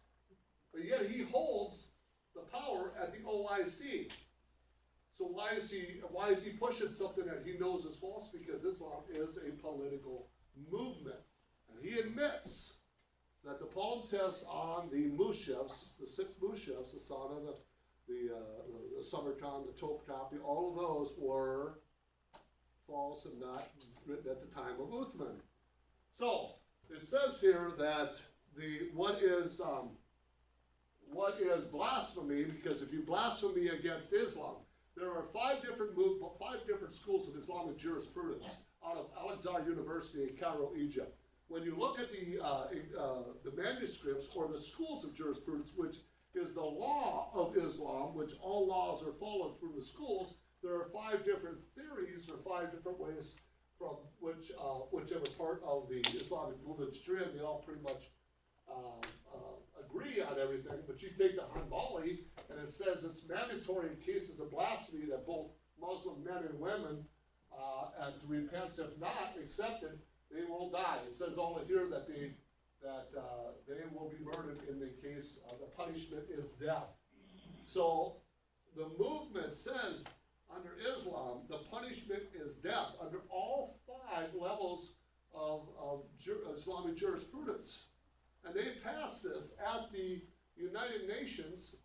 But yet he holds the power at the OIC. So why is he pushing something that he knows is false? Because Islam is a political movement. And he admits that the palm tests on the mushafs, the 6 mushafs, the Sana, the Summerton, the Topkapi, all of those were false and not written at the time of Uthman. So it says here that what is blasphemy, because if you blaspheme against Islam, there are 5 different schools of Islamic jurisprudence out of Al-Azhar University in Cairo, Egypt. When you look at the manuscripts or the schools of jurisprudence, which is the law of Islam, which all laws are followed through the schools, there are 5 different theories or 5 different ways from whichever part of the Islamic movement you're in. They all pretty much agree on everything, but you take the Hanbali, and it says it's mandatory in cases of blasphemy that both Muslim men and women, and to repent, if not accepted, they will die. It says only here that they will be murdered in the case the punishment is death. So the movement says under Islam the punishment is death under all 5 levels of Islamic jurisprudence. And they passed this at the United Nations,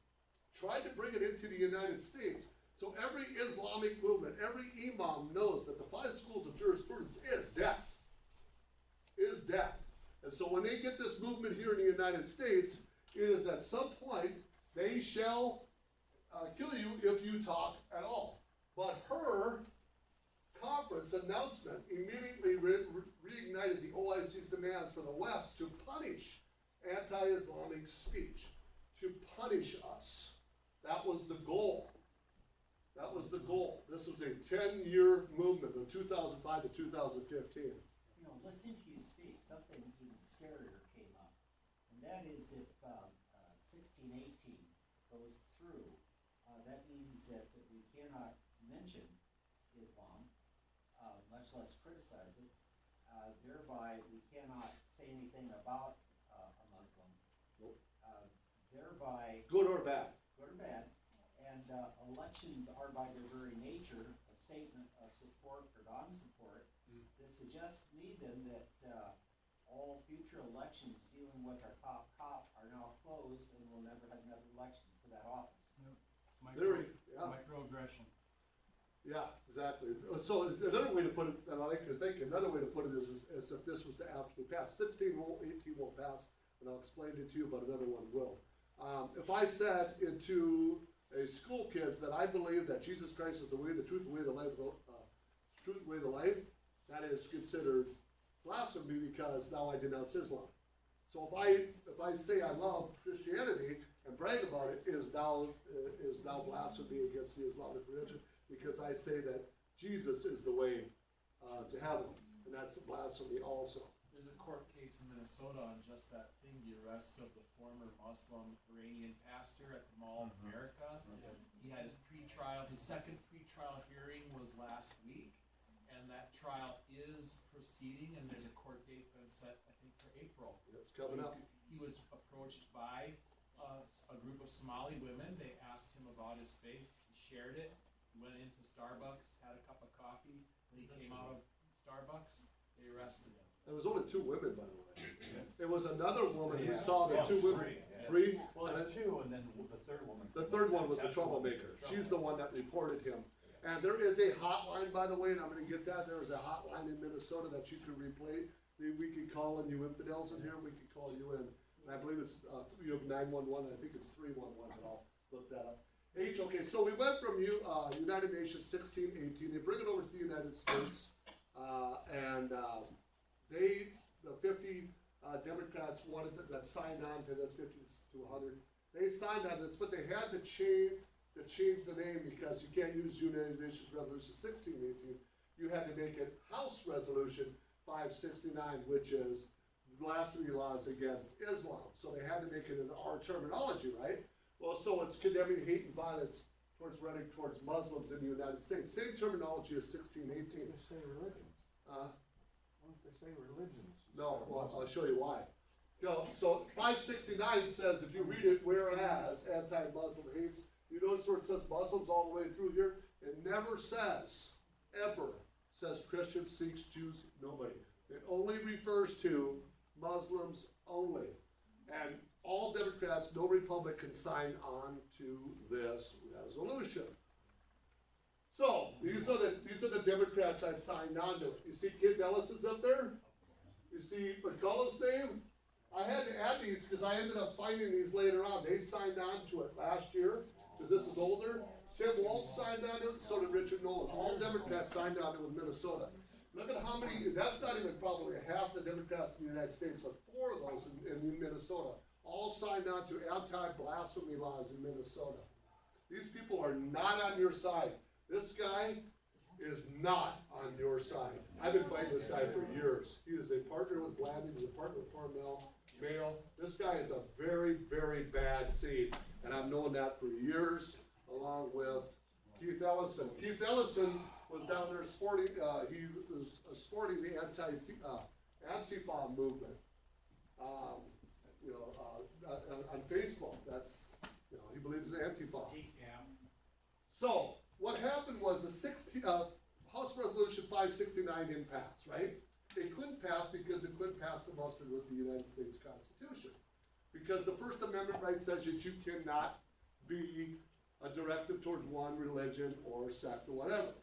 tried to bring it into the United States. So every Islamic movement, every imam knows that the 5 schools of jurisprudence is death. Is death. And so when they get this movement here in the United States, it is at some point they shall kill you if you talk at all. But her conference announcement immediately reignited the OIC's demands for the West to punish anti-Islamic speech, to punish us. That was the goal. That was the goal. This is a 10-year movement from 2005 to 2015. You know, listening to you speak, something even scarier came up. And that is if 1618 goes through, that means that we cannot mention Islam, much less criticize it. Thereby, we cannot say anything about a Muslim. Nope. Thereby, Good or bad. good or bad. And elections are by their very nature a statement of support or non-support. This suggests to me then that all future elections dealing with our top cop are now closed and we'll never have another election for that office. Microaggression. Yeah, exactly. So another way to put it, and I like your thinking, another way to put it is if this was to actually pass. 16 won't, 18 won't pass, and I'll explain it to you, but another one will. If I said into a school kids that I believe that Jesus Christ is the way, the truth, the way, the life, truth, the way, the life, that is considered blasphemy because now I denounce Islam. So if I say I love Christianity and brag about it, is now blasphemy against the Islamic religion because I say that Jesus is the way to heaven, and that's blasphemy also. There's a court case in Minnesota on just that thing, the arrest of the former Muslim Iranian pastor at the Mall of America. He had his second pre-trial hearing was last week, and that trial is proceeding, and there's a court date been set, I think, for April. It's coming up. He was approached by a group of Somali women. They asked him about his faith. He shared it. He went into Starbucks, had a cup of coffee. When he came out of Starbucks, they arrested him. There was only 2 women, by the way. There was another woman who saw the 2 women. 3? Well, there's 2, and then the third woman. The third one was the troublemaker. She's the one that reported him. And there is a hotline, by the way, and I'm going to get that. There is a hotline in Minnesota that you could replay. We could call in, you infidels in here, we could call you in. And I believe it's 911, I think it's 311, but I'll look that up. Okay, so we went from United Nations 1618, they bring it over to the United States, and the 50 Democrats wanted that signed on to this 50 to 100. They signed on this, but they had to change the name because you can't use United Nations Resolution 1618. You had to make it House Resolution 569, which is blasphemy laws against Islam. So they had to make it in our terminology, right? Well, so it's condemning hate and violence towards Muslims in the United States. Same terminology as 1618. They say religions. What if they say religions? No, well, I'll show you why. So 569 says, if you read it, whereas anti-Muslim hates, you notice where it says Muslims all the way through here? It never says, ever says Christians, Sikhs, Jews, nobody. It only refers to Muslims only. And all Democrats, no Republican signed on to this resolution. So, these are the Democrats I'd signed on to. You see Kid Ellis's up there? You see McCollum's name? I had to add these because I ended up finding these later on. They signed on to it last year, because this is older. Tim Walz signed on to it, so did Richard Nolan. All Democrats signed on to it with Minnesota. Look at how many, that's not even probably half the Democrats in the United States, but 4 of those in Minnesota all signed on to anti-blasphemy laws in Minnesota. These people are not on your side. This guy is not on your side. I've been fighting this guy for years. He is a partner with Blanding, he's a partner with Parnell, Mayo. This guy is a very, very bad seed, and I've known that for years, along with Keith Ellison. Keith Ellison was down there sporting, he was sporting the Antifa movement, on Facebook. That's, he believes in Antifa. So, what happened was House Resolution 569 didn't pass, right? It couldn't pass because it couldn't pass the muster with the United States Constitution. Because the First Amendment right says that you cannot be a directive towards one religion or sect or whatever.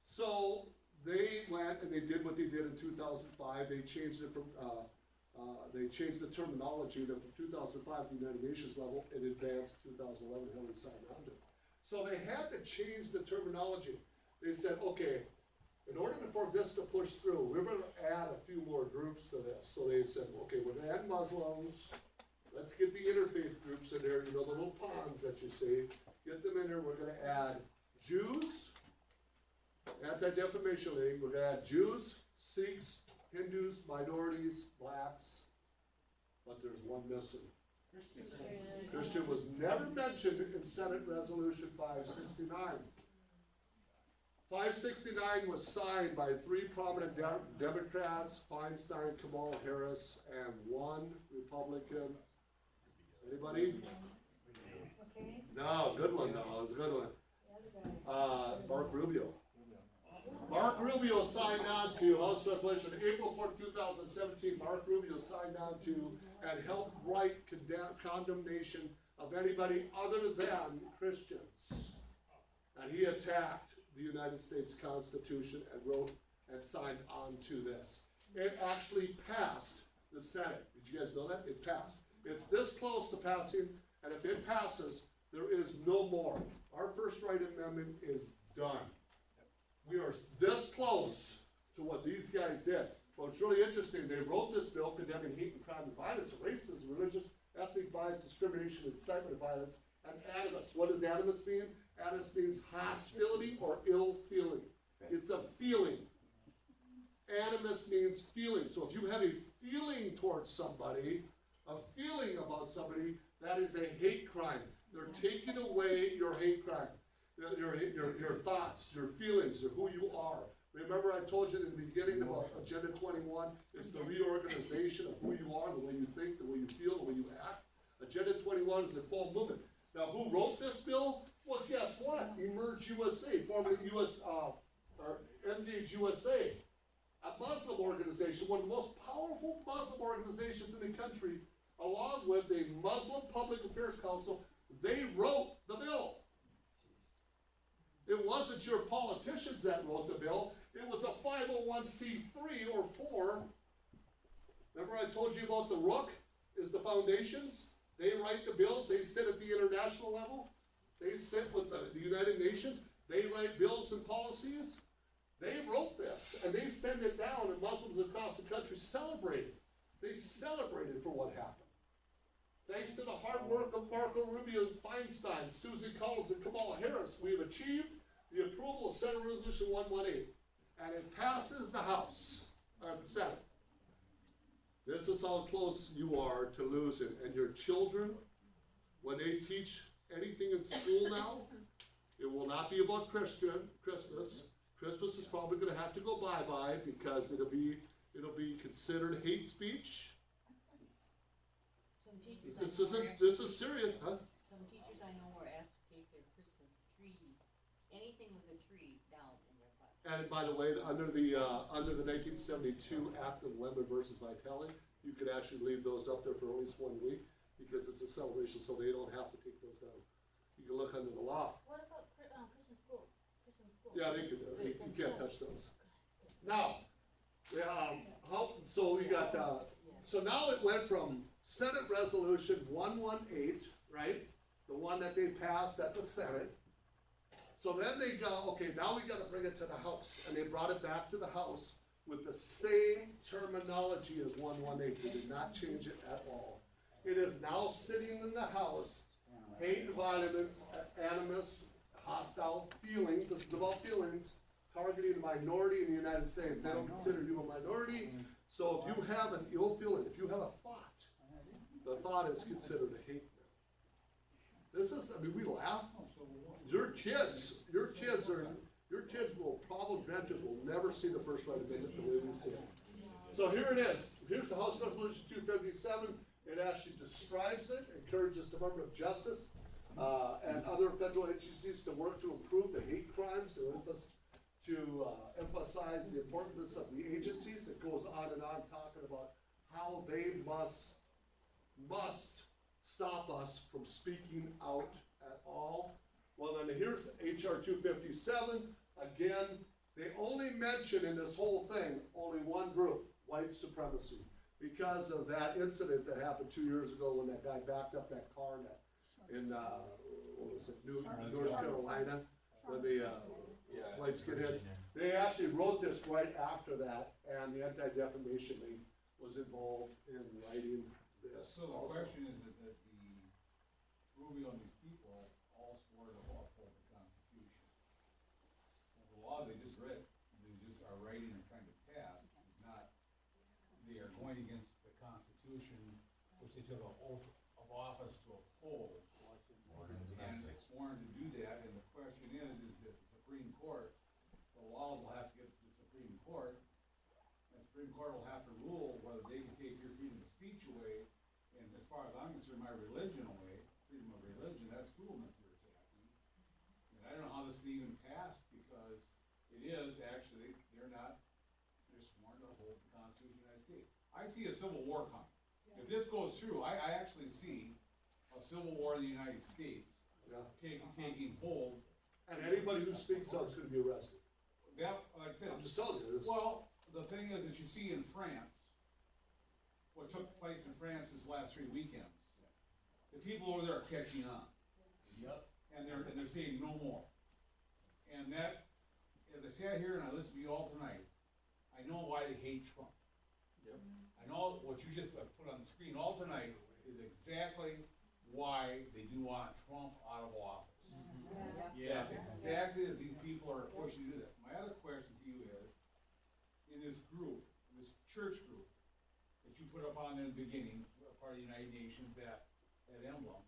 So they went and they did what they did in 2005. They changed it from, they changed the terminology that from 2005 to the United Nations level, it advanced 2011, Hillary signed on to it. So they had to change the terminology. They said, okay, in order for this to push through, we're going to add a few more groups to this. So they said, okay, we're going to add Muslims. Let's get the interfaith groups in there, the little ponds that you see. Get them in there. We're going to add Jews, Anti-Defamation League. We're going to add Jews, Sikhs, Hindus, minorities, blacks. But there's one missing. Christian was never mentioned in Senate Resolution 569. 569 was signed by 3 prominent Democrats, Feinstein, Kamala Harris, and 1 Republican. Anybody? Okay. No, good one though, it was a good one. Mark Rubio. Mark Rubio signed on to House Resolution April 4, 2017. Mark Rubio signed on to and helped write condemnation of anybody other than Christians. And he attacked the United States Constitution and wrote and signed on to this. It actually passed the Senate. Did you guys know that? It passed. It's this close to passing, and if it passes, there is no more. Our first right amendment is done. We are this close to what these guys did. Well, it's really interesting. They wrote this bill condemning hate and crime and violence, racism, religious, ethnic bias, discrimination, incitement of violence, and animus. What does animus mean? Animus means hostility or ill feeling. It's a feeling. Animus means feeling. So if you have a feeling towards somebody, a feeling about somebody, that is a hate crime. They're taking away your hate crime. Your thoughts, your feelings, or who you are. Remember I told you in the beginning about Agenda 21, it's the reorganization of who you are, the way you think, the way you feel, the way you act. Agenda 21 is a full movement. Now who wrote this bill? Well, guess what? Emerge USA, formerly or Engage USA, a Muslim organization, one of the most powerful Muslim organizations in the country, along with the Muslim Public Affairs Council. They wrote the bill. It wasn't your politicians that wrote the bill. It was a 501c3 or 4. Remember I told you about the Rook is the foundations? They write the bills. They sit at the international level. They sit with the United Nations. They write bills and policies. They wrote this, and they send it down, and Muslims across the country celebrated. They celebrated for what happened. Thanks to the hard work of Marco Rubio and Feinstein, Susan Collins, and Kamala Harris, we have achieved the approval of Senate Resolution 118, and it passes the House, the Senate. This is how close you are to losing. And your children, when they teach anything in school now, it will not be about Christmas. Christmas is probably going to have to go bye-bye because it'll be considered hate speech. This is serious, huh? Some teachers I know were asked to take their Christmas trees, anything with a tree, down in their class. And by the way, under the 1972 Act of Lemon versus Vitale, you could actually leave those up there for at least 1 week, because it's a celebration, so they don't have to take those down. You can look under the law. What about Christian schools? Christian schools? Yeah, they could do it, you can't touch those. Now, so we got, so now it went from Senate Resolution 118, right? The one that they passed at the Senate. So then they go, okay, now we gotta bring it to the House, and they brought it back to the House with the same terminology as 118, they did not change it at all. It is now sitting in the House, hate and violence, animus, hostile feelings, this is about feelings, targeting a minority in the United States. They don't consider you a minority, so if you have an ill feeling, if you have a thought, the thought is considered a hate. This is, I mean, we laugh. Your kids will probably, grandkids will never see the first right amendment the way we see it. So here it is. Here's the House Resolution 257. It actually describes it, encourages the Department of Justice and other federal agencies to work to improve the hate crimes, to emphasize the importance of the agencies. It goes on and on talking about how they must stop us from speaking out at all. Well, then here's HR 257. Again, they only mention in this whole thing only one group, white supremacy, because of that incident that happened 2 years ago when that guy backed up that car in North Carolina, when the white skinheads. They actually wrote this right after that, and the Anti-Defamation League was involved in writing this. So the question is that the ruling on these people all swore to uphold the Constitution. Well, the law they just read, they just are writing and trying to pass, is not, they are going against the Constitution, which they took an oath of office to uphold. And sworn to do that, and the question is that the Supreme Court, the laws will have to get to the Supreme Court, and the Supreme Court will have to rule whether they can take your freedom of speech away, and as far as I'm concerned, my religion away, freedom of religion, that's school that you're attacking. And I don't know how this can even pass, because it is actually, they're sworn to uphold the Constitution of the United States. I see a civil war coming. If this goes through, I actually see a civil war in the United States taking hold. And anybody who speaks up is gonna be arrested. That, like I said. I'm just telling you this. Well, the thing is that you see in France, what took place in France this last 3 weekends, the people over there are catching on. Yep. And they're saying no more. And that, as I sat here and I listened to you all tonight, I know why they hate Trump. Yep. I know what you just put on the screen all tonight is exactly why they do want Trump out of office. Yeah. That's exactly that these people are pushing to do that. My other question to you is, in this group, this church group, that you put up on there in the beginning, part of the United Nations, that emblem,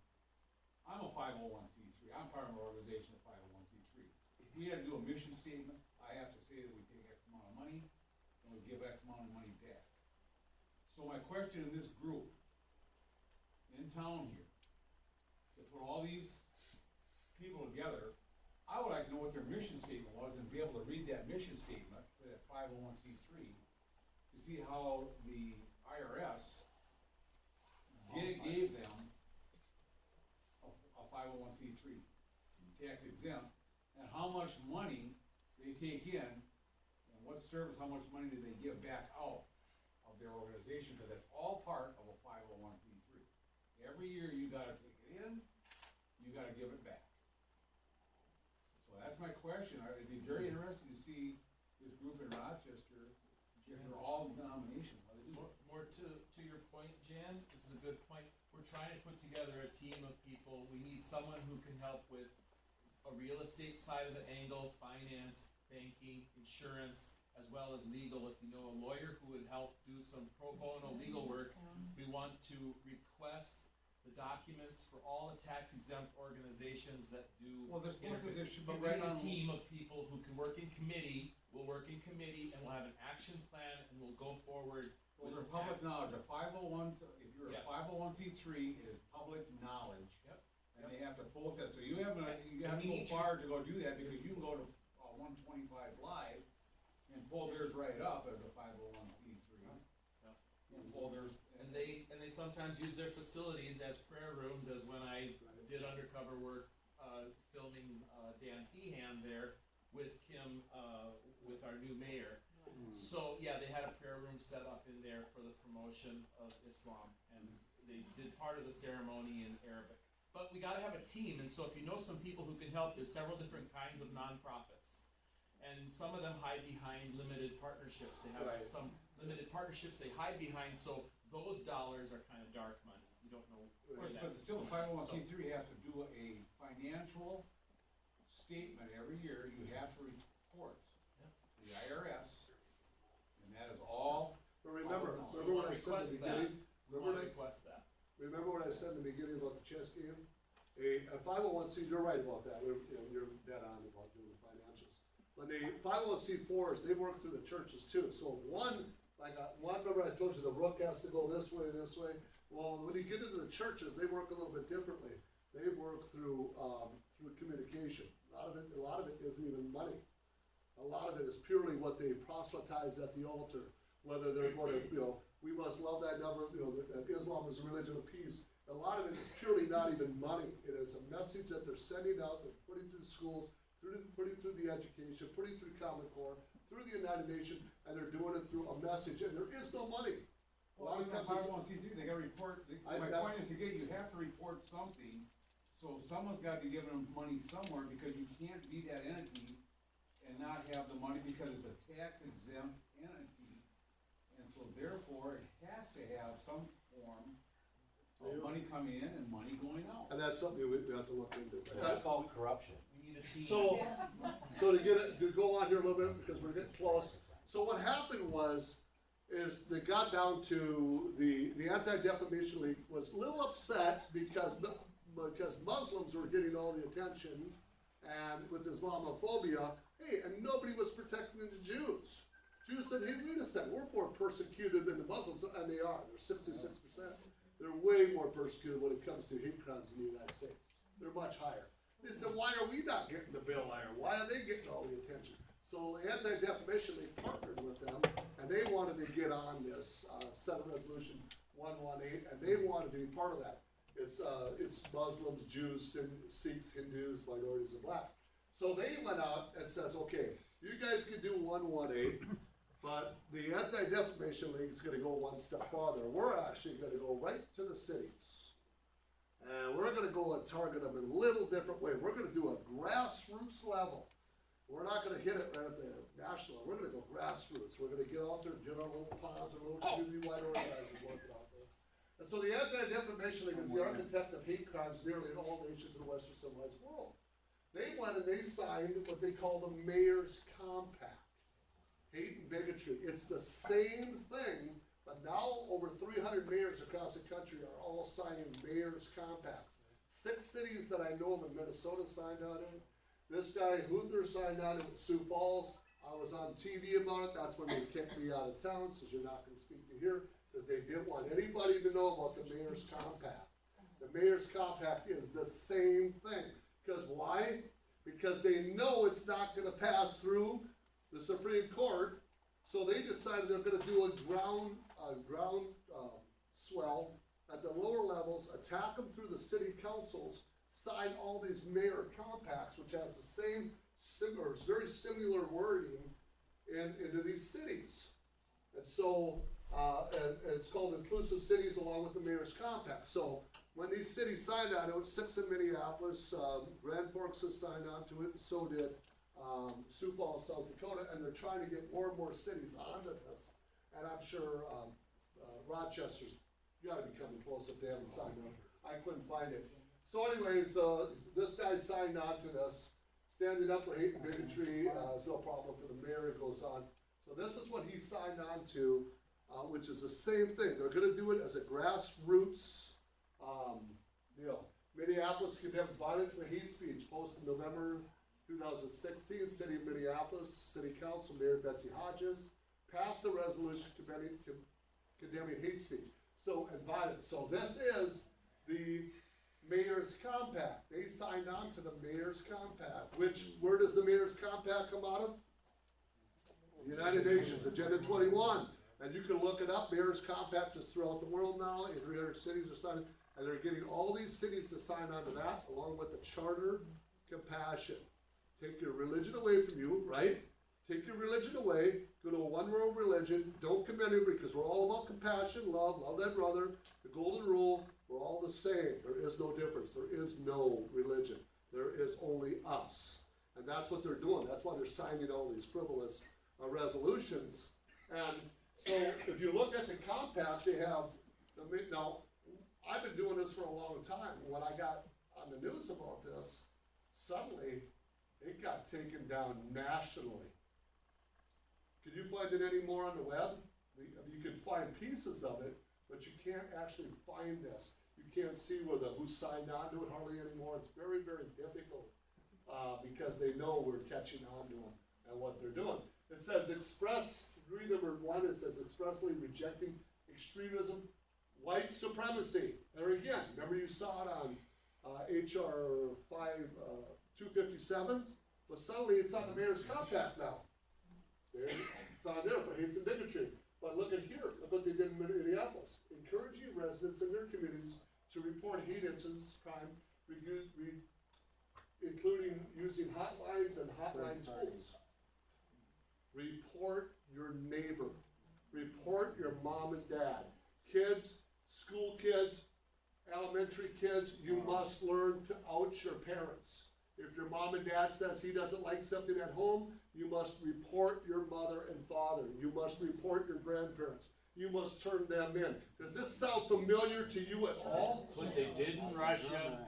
I'm a 501c3, I'm part of an organization of 501c3. If we had to do a mission statement, I have to say that we take X amount of money, and we give X amount of money back. So my question in this group, in town here, to put all these people together, I would like to know what their mission statement was and be able to read that mission statement for that 501c3 to see how the IRS gave them a 501c3, tax exempt, and how much money they take in, and what service, how much money do they give back out of their organization, because that's all part of a 501c3. Every year you gotta take it in, you gotta give it back. So that's my question. It'd be very interesting to see this group in Rochester, if they're all denominations. More to your point, Jan, this is a good point. We're trying to put together a team of people. We need someone who can help with a real estate side of the angle, finance, banking, insurance, as well as legal. If you know a lawyer who would help do some pro bono legal work, we want to request the documents for all the tax exempt organizations that do. Well, there should be but we right need a on. team of people who can work in committee. We'll work in committee and we'll have an action plan and we'll go forward. Well, they're public knowledge, a 501, if you're a Yeah. 501c3, it is public knowledge. Yep. And they have to post that, so you have to go far to go do that, because you can go to 125 Live and pull theirs right up as a 501c3. And pull theirs, sometimes use their facilities as prayer rooms, as when I did undercover work, filming, Dan Feehan there with Kim, with our new mayor. So, yeah, they had a prayer room set up in there for the promotion of Islam, and they did part of the ceremony in Arabic. But we gotta have a team, and so if you know some people who can help, there's several different kinds of nonprofits. And some of them hide behind limited partnerships. They have some limited partnerships they hide behind, so those dollars are kind of dark money. You don't know where that. But still, 501c3 has to do a financial statement every year. You have to report to the IRS, and that is all. But remember what I said in the beginning? Remember what I said in the beginning about the chess game? A 501c, you're right about that. You're dead on about doing the financials. But the 501c4s, they work through the churches too. So remember I told you the rook has to go this way. Well, when you get into the churches, they work a little bit differently. They work through communication. A lot of it isn't even money. A lot of it is purely what they proselytize at the altar. Whether they're going to, we must love that number, that Islam is a religion of peace. A lot of it is purely not even money. It is a message that they're sending out, they're putting through the schools, putting through the education, putting through Common Core, through the United Nations, and they're doing it through a message, and there is no money. A lot of times 501c3, they gotta report, my point is, again, you have to report something, so someone's gotta be giving them money somewhere, because you can't be that entity and not have the money, because it's a tax exempt entity. And so therefore, it has to have some form of money coming in and money going out. And that's something we have to look into. That's called corruption. We need a team. So to go on here a little bit, because we're getting close. So what happened is they got down to the Anti-Defamation League was a little upset because Muslims were getting all the attention, and with Islamophobia, hey, and nobody was protecting the Jews. Jews said, hey, wait a second, we're more persecuted than the Muslims, and they are. They're 66%. They're way more persecuted when it comes to hate crimes in the United States. They're much higher. They said, why are we not getting the bill higher? Why are they getting all the attention? So the Anti-Defamation League partnered with them, and they wanted to get on this Senate Resolution 118, and they wanted to be part of that. It's Muslims, Jews, Sikhs, Hindus, minorities, and blacks. So they went out and says, okay, you guys can do 118, but the Anti-Defamation League is going to go one step farther. We're actually going to go right to the cities. And we're going to go and target them in a little different way. We're going to do a grassroots level. We're not going to hit it right at the national. We're going to go grassroots. We're going to get out there and get our little ponds, our little community-wide organizers working out there. And so the Anti-Defamation League is the architect of hate crimes nearly in all nations in the Western civilized world. They went and they signed what they call the Mayor's Compact. Hate and bigotry. It's the same thing, but now over 300 mayors across the country are all signing Mayor's Compacts. 6 cities that I know of in Minnesota signed on it. This guy, Luther, signed on it with Sioux Falls. I was on TV about it. That's when they kicked me out of town, so you're not going to speak to here, because they didn't want anybody to know about the Mayor's Compact. The Mayor's Compact is the same thing. Because why? Because they know it's not going to pass through the Supreme Court, so they decided they're going to do a ground swell at the lower levels, attack them through the city councils, sign all these mayor compacts, which has the same similar, very similar wording into these cities. And so, and it's called Inclusive Cities along with the Mayor's Compact. So when these cities signed on it, 6 in Minneapolis, Grand Forks has signed on to it, and so did Sioux Falls, South Dakota, and they're trying to get more and more cities onto this. And I'm sure Rochester's got to be coming close if they haven't signed up. I couldn't find it. So anyways, this guy signed on to this, standing up for hate and bigotry. There's no problem for the mayor, it goes on. So this is what he signed on to, which is the same thing. They're going to do it as a grassroots deal. Minneapolis condemns violence and hate speech, posted November 2016, City of Minneapolis, City Council, Mayor Betsy Hodges, passed a resolution condemning hate speech. So, and violence. So this is the Mayor's Compact. They signed on to the Mayor's Compact, which, where does the Mayor's Compact come out of? The United Nations, Agenda 21. And you can look it up, Mayor's Compact is throughout the world now, in 300 cities are signing, and they're getting all these cities to sign on to that, along with the Charter Compassion. Take your religion away from you, right? Take your religion away, go to a one world religion, don't commit it, because we're all about compassion, love thy brother, the golden rule, we're all the same. There is no difference. There is no religion. There is only us. And that's what they're doing. That's why they're signing all these frivolous resolutions. And so if you look at the compact, they have, now, I've been doing this for a long time. When I got on the news about this, suddenly it got taken down nationally. Can you find it anymore on the web? You can find pieces of it, but you can't actually find this. You can't see who signed on to it hardly anymore. It's very, very difficult because they know we're catching on to them and what they're doing. It says read number 1, it says expressly rejecting extremism, white supremacy. There again, remember you saw it on HR 257, but suddenly it's on the Mayor's Compact now. It's on there for hates and bigotry. But look at here, look what they did in Minneapolis. Encouraging residents in their communities to report hate incidents, crime, including using hotlines and hotline tools. Report your neighbor. Report your mom and dad. Kids, school kids, elementary kids, you must learn to out your parents. If your mom and dad says he doesn't like something at home, you must report your mother and father. You must report your grandparents. You must turn them in. Does this sound familiar to you at all? That's what they did in Russia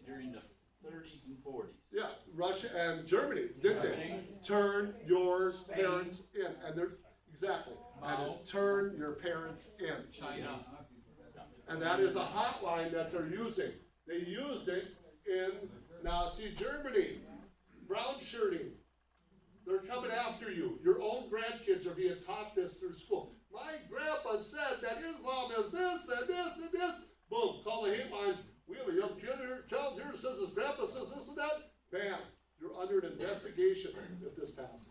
during the 30s and 40s. Yeah, Russia and Germany, didn't they? Turn your parents in. And they're, exactly. And it's turn your parents in. China. And that is a hotline that they're using. They used it in Nazi Germany. Brown shirting. They're coming after you. Your own grandkids are being taught this through school. My grandpa said that Islam is this and this and this. Boom, call the hate line. We have a young child here who says his grandpa says this and that. Bam, you're under an investigation if this passes.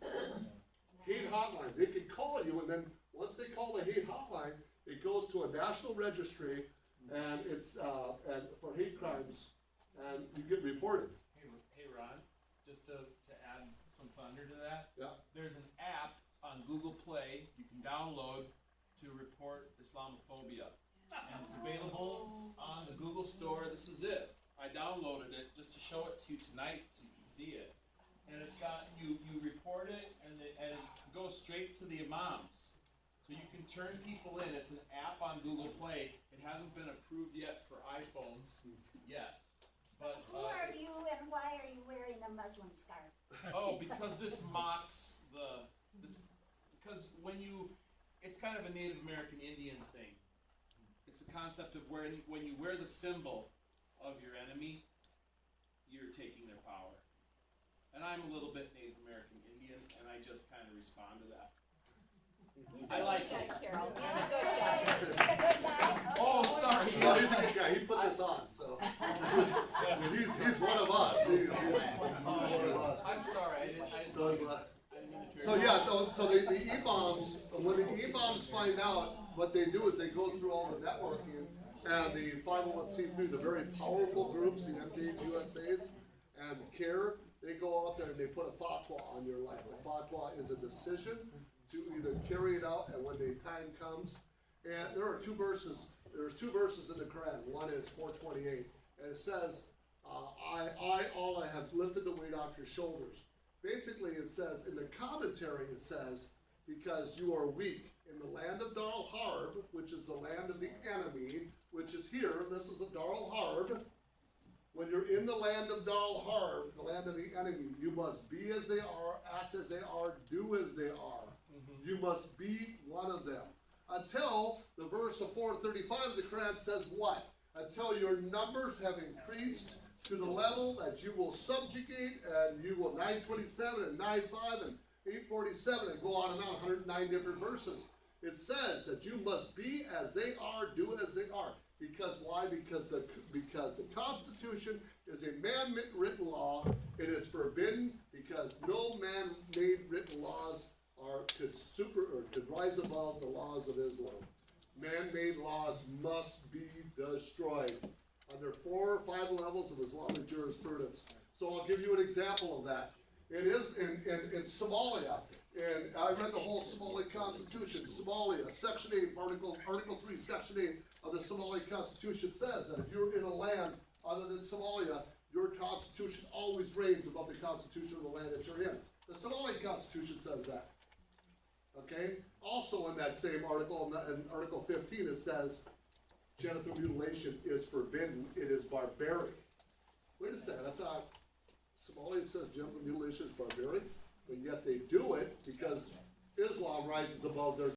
Hate hotline. They can call you, and then once they call the hate hotline, it goes to a national registry, and it's and for hate crimes, and you get reported. Hey Ron, just to add some thunder to that. Yeah. There's an app on Google Play you can download to report Islamophobia. And it's available on the Google Store. This is it. I downloaded it just to show it to you tonight so you can see it. And it's got, you report it and it goes straight to the imams. So you can turn people in. It's an app on Google Play. It hasn't been approved yet for iPhones yet. But, Who are you and why are you wearing a Muslim scarf? Oh, because this mocks because it's kind of a Native American Indian thing. It's the concept of when you wear the symbol of your enemy, you're taking their power. And I'm a little bit Native American Indian, and I just kind of respond to that. He's a good guy, Carol. He's a good guy. He's a good guy. Oh, sorry. Well, he's a good guy. He put this on, so he's one of us. He's one of us. I'm sorry. I didn't mean to So yeah, so the imams, when the imams find out, what they do is they go through all the networking and the 501c3, the very powerful groups, the MKUSAs and CARE, they go out there and they put a fatwa on your life. A fatwa is a decision to either carry it out, and when the time comes, and there are two verses. There's two verses in the Quran. One is 428, and it says, Allah have lifted the weight off your shoulders. Basically, it says, in the commentary, it says, because you are weak in the land of Darul Harb, which is the land of the enemy, which is here, this is the Darul Harb. When you're in the land of Darul Harb, the land of the enemy, you must be as they are, act as they are, do as they are. You must be one of them. Until the verse of 435 of the Quran says what? Until your numbers have increased to the level that you will subjugate, and you will 927 and 95 and 847 and go on and on, 109 different verses. It says that you must be as they are, do as they are. Because why? Because the Constitution is a man-made written law. It is forbidden because no man-made written laws to rise above the laws of Islam. Man-made laws must be destroyed under 4 or 5 levels of Islamic jurisprudence. So I'll give you an example of that. It is in Somalia, and I read the whole Somali Constitution. Somalia, Section 8, Article 3, Section 8 of the Somali Constitution says that if you're in a land other than Somalia, your constitution always reigns above the constitution of the land that you're in. The Somali Constitution says that. Okay? Also in that same article, in Article 15, it says genital mutilation is forbidden. It is barbaric. Wait a second, I thought Somalia says genital mutilation is barbaric, but yet they do it because Islam rises above their